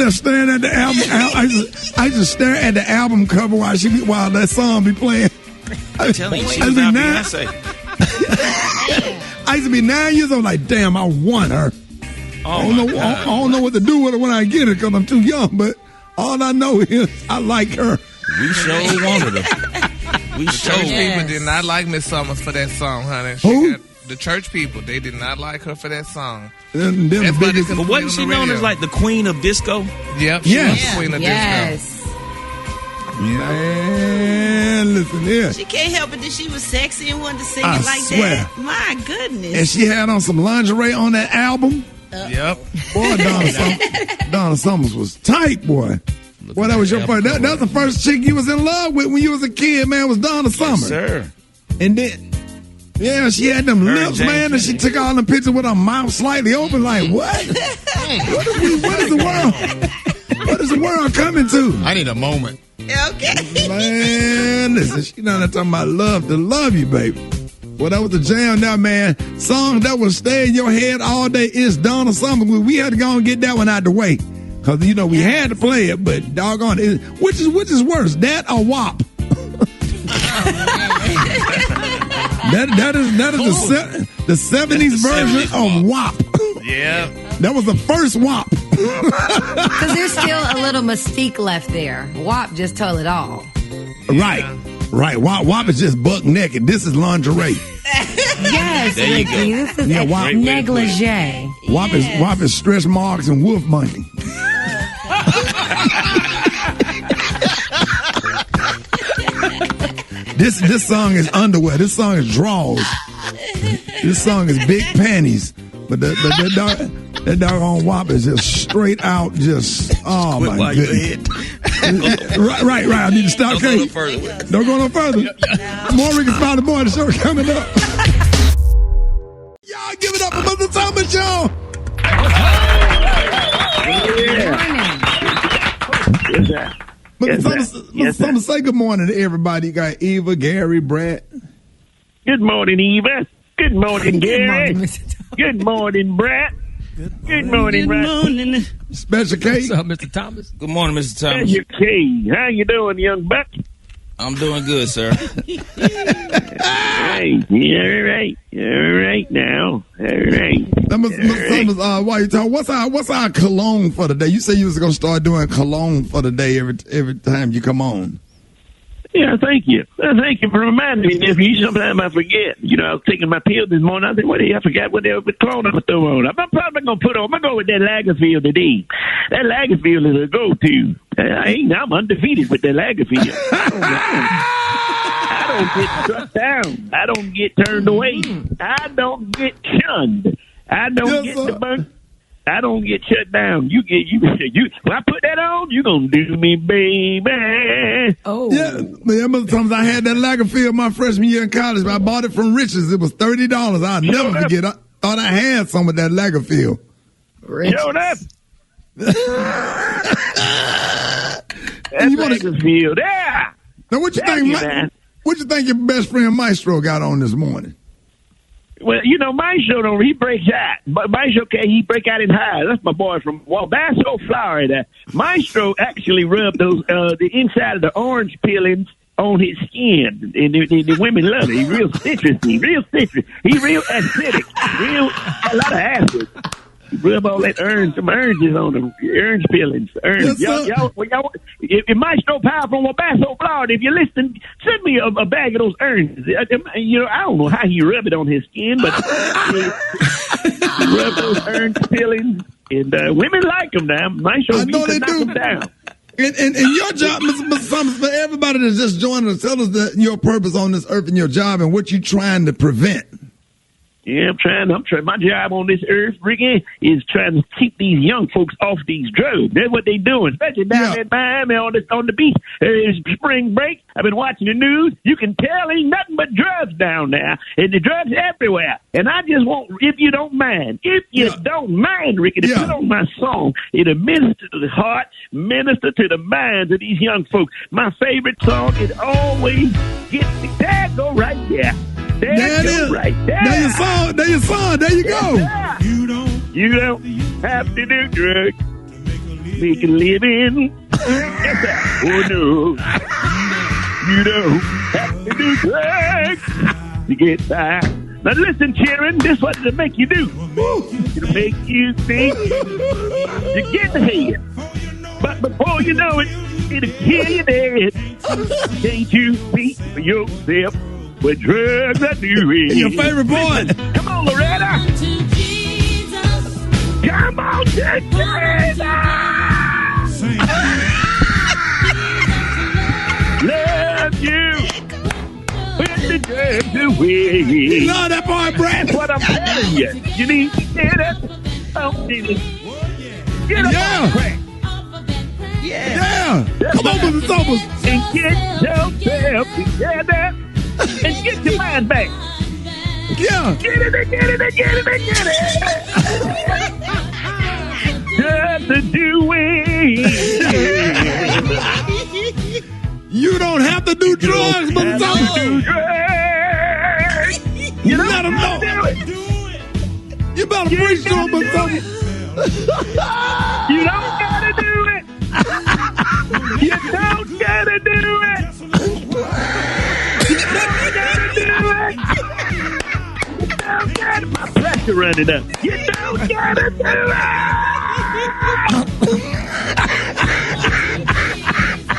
staring at the album. I used to stare at the album cover while that song be playing. I'm telling you, she was out Beyonce. I used to be 9 years old, like, damn, I want her. I don't know what to do with her when I get her because I'm too young, but all I know is I like her. We sure wanted her. The church people did not like Miss Summers for that song, honey. Who? The church people, they did not like her for that song. But wasn't she known as like the queen of disco? Yep, she was the queen of disco. Man, listen here. She can't help it that she was sexy and wanted to sing I it like swear. that. My goodness. And she had on some lingerie on that album. Yep. Boy, Donna Summers was tight, boy. Boy, that was your first. That's the first chick you was in love with when you was a kid, man, was Donna Summers. Yes, sir. And then, yeah, she had them lips, man, and she took all the pictures with her mouth slightly open, like, what? What is the world? What is the world coming to? I need a moment. Okay. Man, listen, she down there talking about love to love you, baby. Well, that was the jam now, man. Song that will stay in your head all day is Donna Summers. We had to go and get that one out the way. Because, you know, we had to play it, but doggone it. Which is worse, that or WAP? That is the 70s version of WAP. Yeah. That was the first WAP. Because there's still a little mystique left there. WAP just told it all. Right. WAP is just buck naked. This is lingerie. Yes, There you Ricky. go. This is WAP. negligee. WAP is stretch marks and wolf monkey. This song is underwear. This song is drawers. This song is big panties. But that doggone WAP is just straight out, just my goodness. Right. I need to stop. Don't go no further. More Rickey Smiley Morning Show coming up. Y'all give it up for Mr. Thomas, y'all. Mr. Thomas, say good morning to everybody. You got Eva, Gary, Brett. Good morning, Eva. Good morning, Gary. Good morning, Brett. Good morning, Brett. Special K. What's up, Mr. Thomas? Good morning, Mr. Thomas. Special K. How you doing, young buck? I'm doing good, sir. Hey, all right now. All right. Mr. Thomas, while you talk, what's our cologne for the day? You said you was gonna start doing cologne for the day every time you come on. Yeah, thank you. Thank you for reminding me, nephew. Sometimes I forget. You know, I was taking my pill this morning. I said, I forgot what the cologne I'm going to throw on. I'm probably going to put on. I'm going to go with that Lagerfield today. That Lagerfield is a go-to. I'm undefeated with that Lagerfield. I don't get struck down. I don't get turned away. I don't get shunned. I don't get debunked. I don't get shut down. You when I put that on, you gonna do me, baby. Oh. Yeah, Mr. Thomas, I had that Lagerfield my freshman year in college, but I bought it from Rich's. It was $30. I'll never forget. I thought I had some of that Lagerfield. Showed up. That's Lagerfield. Yeah. Now what you think? What you think your best friend Maestro got on this morning? Well, you know, Maestro, he breaks out. But Maestro, he break out in high. That's my boy from Wabasso, Florida. Maestro actually rubbed those the inside of the orange peelings on his skin, and the women love it. He real citrusy, He real acidic, a lot of acid. Rub all that some oranges on them. Orange peelings. Orange. Yes, y'all, if Maestro Power from Wabasso, Florida, if you're listening, send me a bag of those oranges. I don't know how he rub it on his skin, but he rub those orange peelings, and women like them now. Maestro I know they knock do. them down. And your job, Mr. Summers, for everybody that's just joining us, tell us your purpose on this earth and your job and what you're trying to prevent. Yeah, I'm trying. My job on this earth, Ricky, is trying to keep these young folks off these drugs. That's what they doing, especially down in Miami on the beach. It's spring break. I've been watching the news. You can tell ain't nothing but drugs down there, and the drugs everywhere. And I just want, if you don't mind, Ricky, to put on my song, it'll minister to the heart, minister to the minds of these young folks. My favorite song is always Get Me. There go right there. There it is. Right there. There your song. There you go. Yeah. You don't have to do drugs. Make a living. Yes, sir. Oh, no. You don't have to do drugs to get by. Now, listen, children, this is what it'll make you do. It'll make you think you get ahead. But before you know it, it'll kill you dead. Can't you see for yourself what drugs are doing? Your favorite boy. Come on, Loretta. Come on, Jesus. Love you. Put the drugs away. You love that boy, Brad. That's what I'm telling you. You need to get up. Oh, Jesus. Get up on crack. Yeah. Come on, Mr. Summers. And get yourself together. And get your mind back. Yeah. Get it. Just to do it. You don't have to do drugs, Mr. Summers. You let them know. You better preach to them, Mr. Summers. You don't gotta do it. You don't gotta do it. My pressure running up. You don't gotta do it.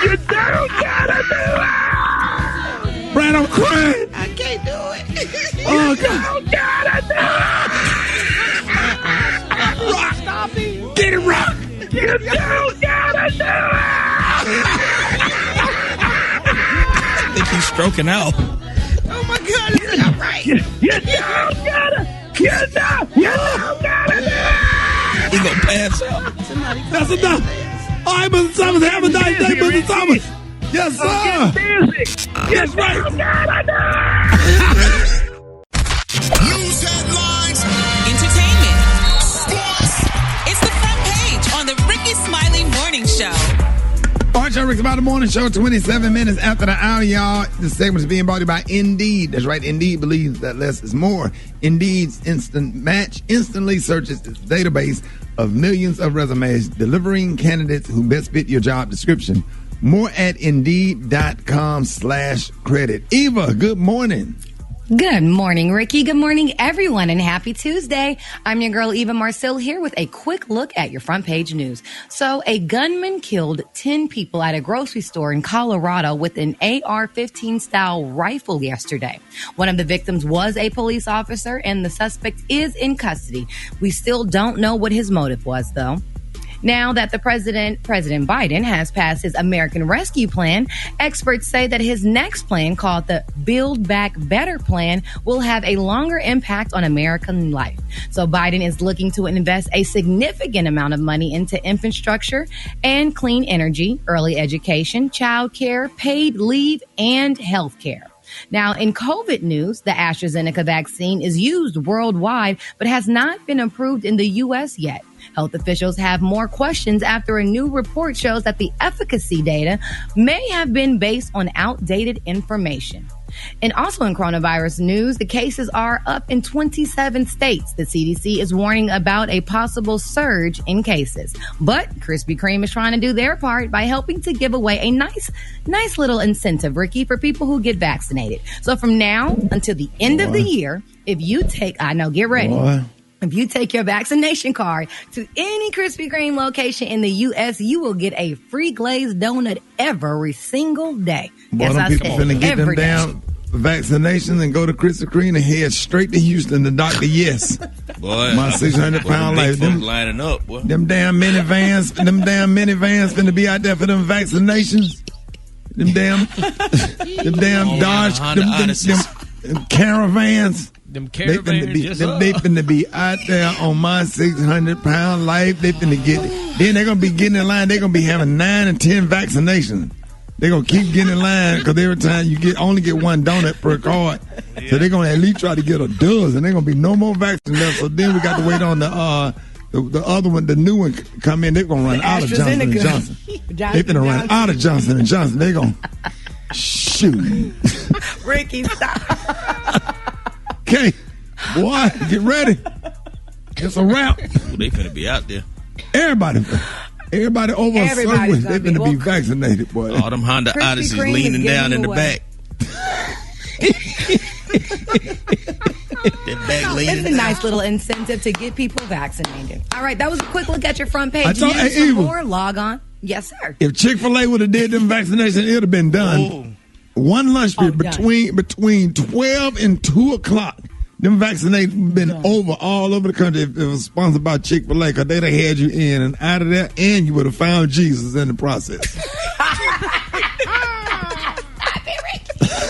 You don't gotta do it. Brad, I'm crying. I can't do it. Oh, God. You don't gotta do it. Rock. Stop it. Get it, Rock. You don't gotta do it. I think he's stroking out. Oh my God, it's not right. You don't gotta do it. He gonna pass out. That's enough. All right, Mr. Summers, have a nice day, Mr. Summers. Yes, sir. Yes, right. News headlines. Entertainment. Sports. It's the front page on the Rickey Smiley Morning Show. All right, y'all, Rick's About the Morning Show, 27 minutes after the hour, y'all. This segment is being brought to you by Indeed. That's right, Indeed believes that less is more. Indeed's Instant Match instantly searches its database of millions of resumes, delivering candidates who best fit your job description. More at Indeed.com/credit. Eva, good morning. Good morning, Ricky. Good morning, everyone, and happy Tuesday. I'm your girl, Eva Marcil, here with a quick look at your front page news. So, a gunman killed 10 people at a grocery store in Colorado with an AR-15 style rifle yesterday. One of the victims was a police officer, and the suspect is in custody. We still don't know what his motive was, though. Now that the President Biden has passed his American Rescue Plan, experts say that his next plan, called the Build Back Better plan, will have a longer impact on American life. So Biden is looking to invest a significant amount of money into infrastructure and clean energy, early education, child care, paid leave, and health care. Now, in COVID news, the AstraZeneca vaccine is used worldwide, but has not been approved in the U.S. yet. Health officials have more questions after a new report shows that the efficacy data may have been based on outdated information. And also in coronavirus news, the cases are up in 27 states. The CDC is warning about a possible surge in cases. But Krispy Kreme is trying to do their part by helping to give away a nice little incentive, Ricky, for people who get vaccinated. So from now until the end of the year, if you take, get ready. If you take your vaccination card to any Krispy Kreme location in the U.S., you will get a free glazed donut every single day. Boy, Yes, them I people said finna get them every day. down vaccinations and go to Krispy Kreme and head straight to Houston to Dr. Yes. Boy, My 600-pound life. Them lining up, boy. Them damn minivans finna be out there for them vaccinations. Them damn Dodge, them caravans. Them caravans, they finna be out there on my 600-pound life. They finna get it. Then they're gonna be getting in line. They're gonna be having 9 and 10 vaccinations. They're gonna keep getting in line because every time you only get one donut per card. So they're gonna at least try to get a dozen. They're gonna be no more vaccines left. So then we got to wait on the other one, the new one come in. They're gonna run out of Johnson & Johnson. They're gonna run out of Johnson & Johnson. They're gonna shoot. Ricky, stop. Okay, boy, get ready. It's a wrap. Well, they finna be out there. Everybody over a certain they finna be vaccinated, boy. All them Honda Odysseys leaning down in the back. It's a nice little incentive to get people vaccinated. All right, that was a quick look at your front page. For more, log on. Yes, sir. If Chick-fil-A would have did them vaccinations, it would have been done. Ooh. One lunch period between 12 and 2 o'clock. Them vaccinations been over all over the country. If it was sponsored by Chick-fil-A, because they'd have had you in and out of there, and you would have found Jesus in the process.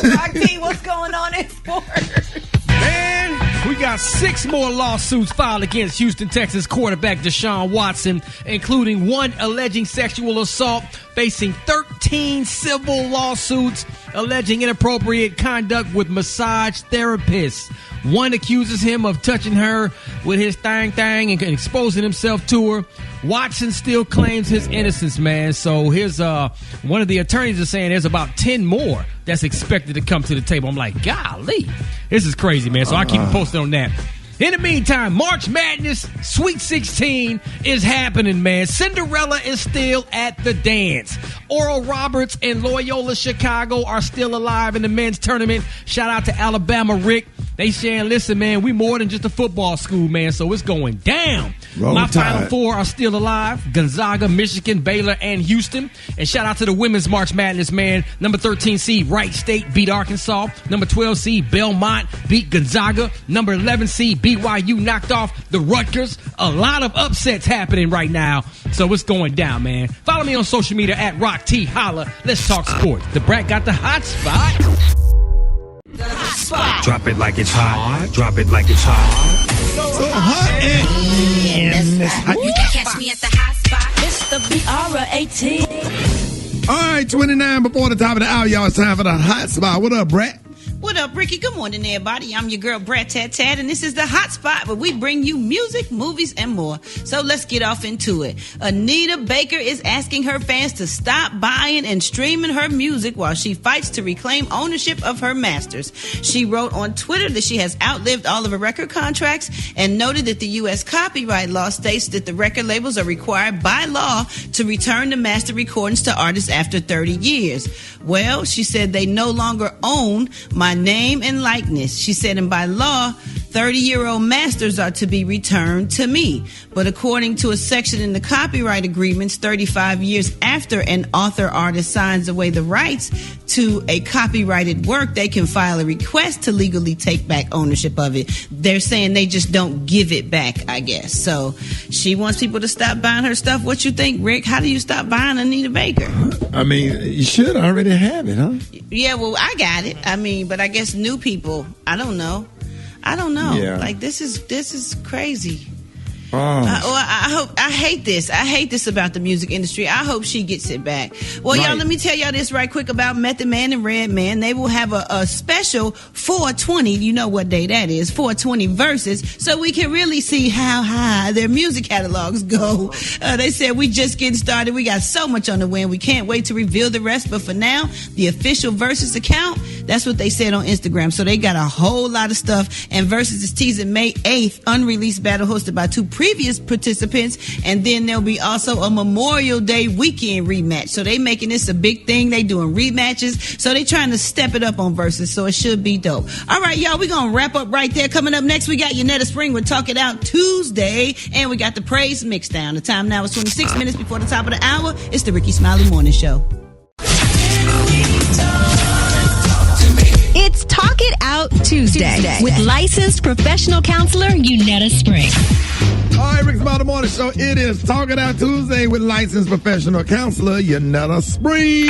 Rocky, what's going on in sports? Man, we got 6 more lawsuits filed against Houston, Texas quarterback Deshaun Watson, including one alleging sexual assault, facing 13 civil lawsuits alleging inappropriate conduct with massage therapists. One accuses him of touching her with his thang and exposing himself to her. Watson still claims his innocence, man. So here's one of the attorneys is saying there's about 10 more that's expected to come to the table. I'm like, golly, this is crazy, man. So I'll keep you posted on that. In the meantime, March Madness Sweet 16 is happening, man. Cinderella is still at the dance. Oral Roberts and Loyola Chicago are still alive in the men's tournament. Shout out to Alabama Rick. They saying, listen, man, we more than just a football school, man, so it's going down. My Final Four are still alive. Gonzaga, Michigan, Baylor, and Houston. And shout out to the women's March Madness, man. Number 13 seed Wright State beat Arkansas. Number 12 seed Belmont beat Gonzaga. Number 11 seed BYU knocked off the Rutgers. A lot of upsets happening right now, so it's going down, man. Follow me on social media at Rock T Holla. Let's talk sports. The Brat got the hot spot. Drop it like it's hot. Drop it like it's hot. So hot and You can catch me at the hot spot. It's the BR18. all right, 29 before the top of the hour, y'all. It's time for the hot spot. What up, Brat? What up, Ricky? Good morning, everybody. I'm your girl, Brat Tat Tat, and this is the Hot Spot where we bring you music, movies, and more. So let's get off into it. Anita Baker is asking her fans to stop buying and streaming her music while she fights to reclaim ownership of her masters. She wrote on Twitter that she has outlived all of her record contracts and noted that the U.S. copyright law states that the record labels are required by law to return the master recordings to artists after 30 years. Well, she said they no longer own my name and likeness. She said, and by law, 30-year-old masters are to be returned to me. But according to a section in the copyright agreements, 35 years after an author-artist signs away the rights to a copyrighted work, they can file a request to legally take back ownership of it. They're saying they just don't give it back, I guess. So she wants people to stop buying her stuff. What you think, Rick? How do you stop buying Anita Baker? I mean, you should already have it, huh? Yeah, well, I got it. I mean, but I guess new people, I don't know. Yeah. Like, this is crazy. Oh. I hate this. I hate this about the music industry. I hope she gets it back. Well, Right. y'all, let me tell y'all this right quick about Method Man and Redman. They will have a special 420. You know what day that is? 420 verses, so we can really see how high their music catalogs go. They said we just getting started. We got so much on the way, and we can't wait to reveal the rest. But for now, the official verses account That's what they said on Instagram. So they got a whole lot of stuff. And Versus is teasing May 8th, unreleased battle hosted by 2 previous participants. And then there'll be also a Memorial Day weekend rematch. So they making this a big thing. They doing rematches. So they trying to step it up on Versus. So it should be dope. All right, y'all, we're going to wrap up right there. Coming up next, we got Yanetta Spring with Talk It Out Tuesday. And we got the Praise Mixdown. The time now is 26 minutes before the top of the hour. It's the Rickey Smiley Morning Show. It's Talk It Out Tuesday with licensed professional counselor Yanetta Spring. All right, Rickey Smiley Morning Show. It is Talk It Out Tuesday with licensed professional counselor Yanetta Spring.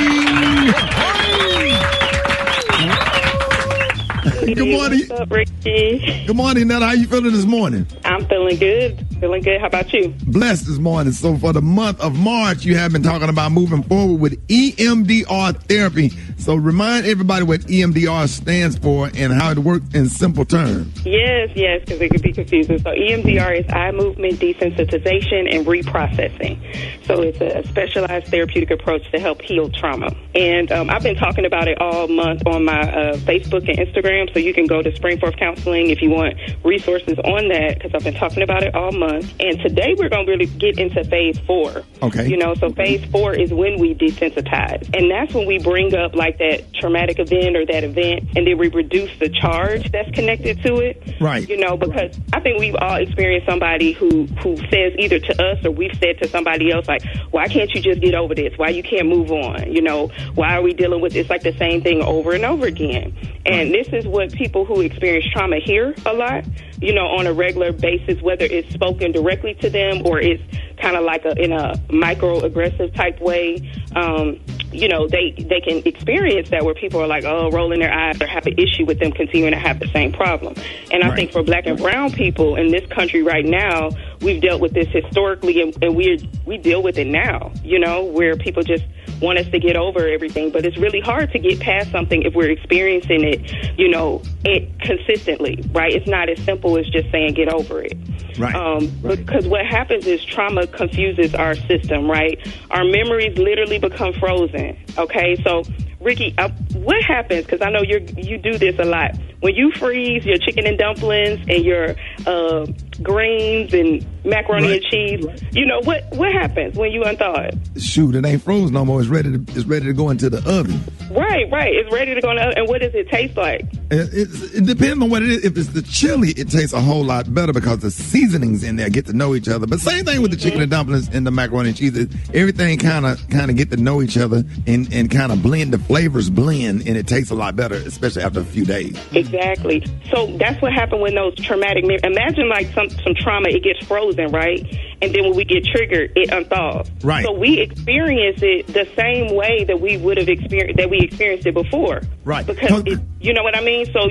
Good morning. What's up, Rickey? Good morning, Netta. How you feeling this morning? I'm feeling good. Feeling good. How about you? Blessed this morning. So for the month of March, you have been talking about moving forward with EMDR therapy. So remind everybody what EMDR stands for and how it works in simple terms. Yes, because it could be confusing. So EMDR is eye movement desensitization and reprocessing. So it's a specialized therapeutic approach to help heal trauma. And I've been talking about it all month on my Facebook and Instagram. So you can go to Springforth Counseling if you want resources on that, because I've been talking about it all month. And today we're going to really get into phase 4. Okay. So phase 4 is when we desensitize. And that's when we bring up like that traumatic event or that event, and then we reduce the charge that's connected to it. Right. Because I think we've all experienced somebody who says either to us or we've said to somebody else, like, why can't you just get over this? Why you can't move on? Why are we dealing with this like the same thing over and over again? And this is what people who experience trauma hear a lot, on a regular basis, whether it's spoken directly to them or it's kind of like in a microaggressive type way. They can experience that where people are like, rolling their eyes or have an issue with them continuing to have the same problem. And I think for Black and brown people in this country right now, we've dealt with this historically, and we deal with it now, where people just want us to get over everything. But it's really hard to get past something if we're experiencing it, it consistently, right? It's not as simple as just saying get over it. Right. Because what happens is trauma confuses our system, right? Our memories literally become frozen, okay? So, Rickey, what happens, because I know you do this a lot, when you freeze your chicken and dumplings and your greens and macaroni and cheese, what happens when you unthaw it? Shoot, it ain't frozen no more. It's ready to go into the oven. Right. It's ready to go in the oven. And what does it taste like? It depends on what it is. If it's the chili, it tastes a whole lot better because the seasonings in there get to know each other. But same thing with the chicken and dumplings and the macaroni and cheese. Everything kind of get to know each other and kind of blend. The flavors blend, and it tastes a lot better, especially after a few days. Exactly. So that's what happened when those traumatic memories. Imagine like some trauma, it gets frozen, right? And then when we get triggered, it unthaws. Right. So we experience it the same way that we would have experienced it before. Right. Because you know what I mean? So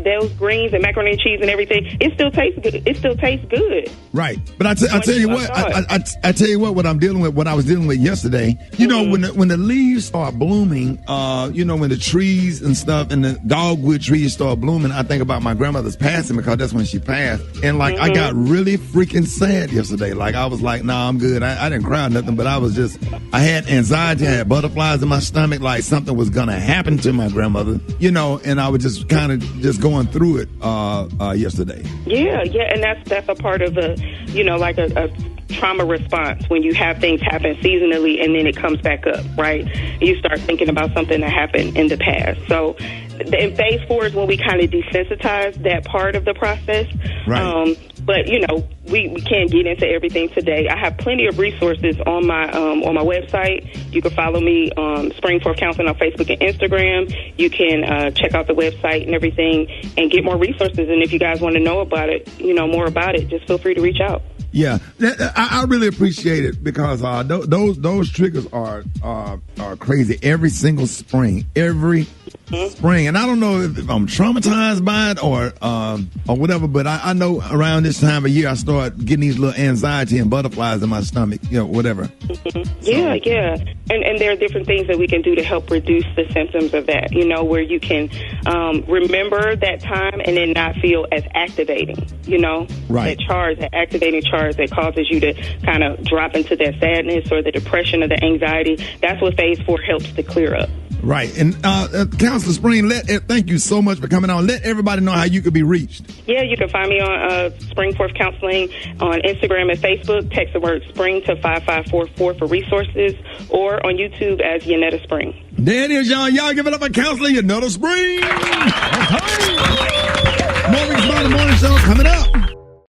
those greens and macaroni and cheese and everything, it still tastes good. It still tastes good. Right. But I tell you what, I tell you what I'm dealing with, what I was dealing with yesterday. When the leaves start blooming, when the trees and stuff and the dogwood trees start blooming, I think about my grandmother's passing because that's when she passed. And I got really freaking sad yesterday. I was like, nah, I'm good. I didn't cry or nothing, but I had anxiety. I had butterflies in my stomach, like something was going to happen to my grandmother, and I was just kind of just going through it yesterday. Yeah, and that's a part of a trauma response when you have things happen seasonally and then it comes back up, right? You start thinking about something that happened in the past. So in phase 4 is when we kind of desensitize that part of the process. Right. But we can't get into everything today. I have plenty of resources on my website. You can follow me on Springforth Counseling on Facebook and Instagram. You can check out the website and everything and get more resources. And if you guys want to know about it, more about it, just feel free to reach out. Yeah, I really appreciate it because those triggers are crazy every single spring, spring. And I don't know if I'm traumatized by it or whatever, but I know around this time of year I start getting these little anxiety and butterflies in my stomach, whatever. Yeah. And there are different things that we can do to help reduce the symptoms of that, where you can remember that time and then not feel as activating, Right. That activating charge that causes you to kind of drop into that sadness or the depression or the anxiety. That's what phase 4 helps to clear up. Right. And Counselor Spring, thank you so much for coming on. Let everybody know how you could be reached. Yeah, you can find me on Springforth Counseling on Instagram and Facebook. Text the word SPRING to 5544 for resources, or on YouTube as Yanetta Spring. There it is, y'all. Y'all give it up for Counseling Yanetta Spring. Okay. More Rickey Smiley Morning Show coming up.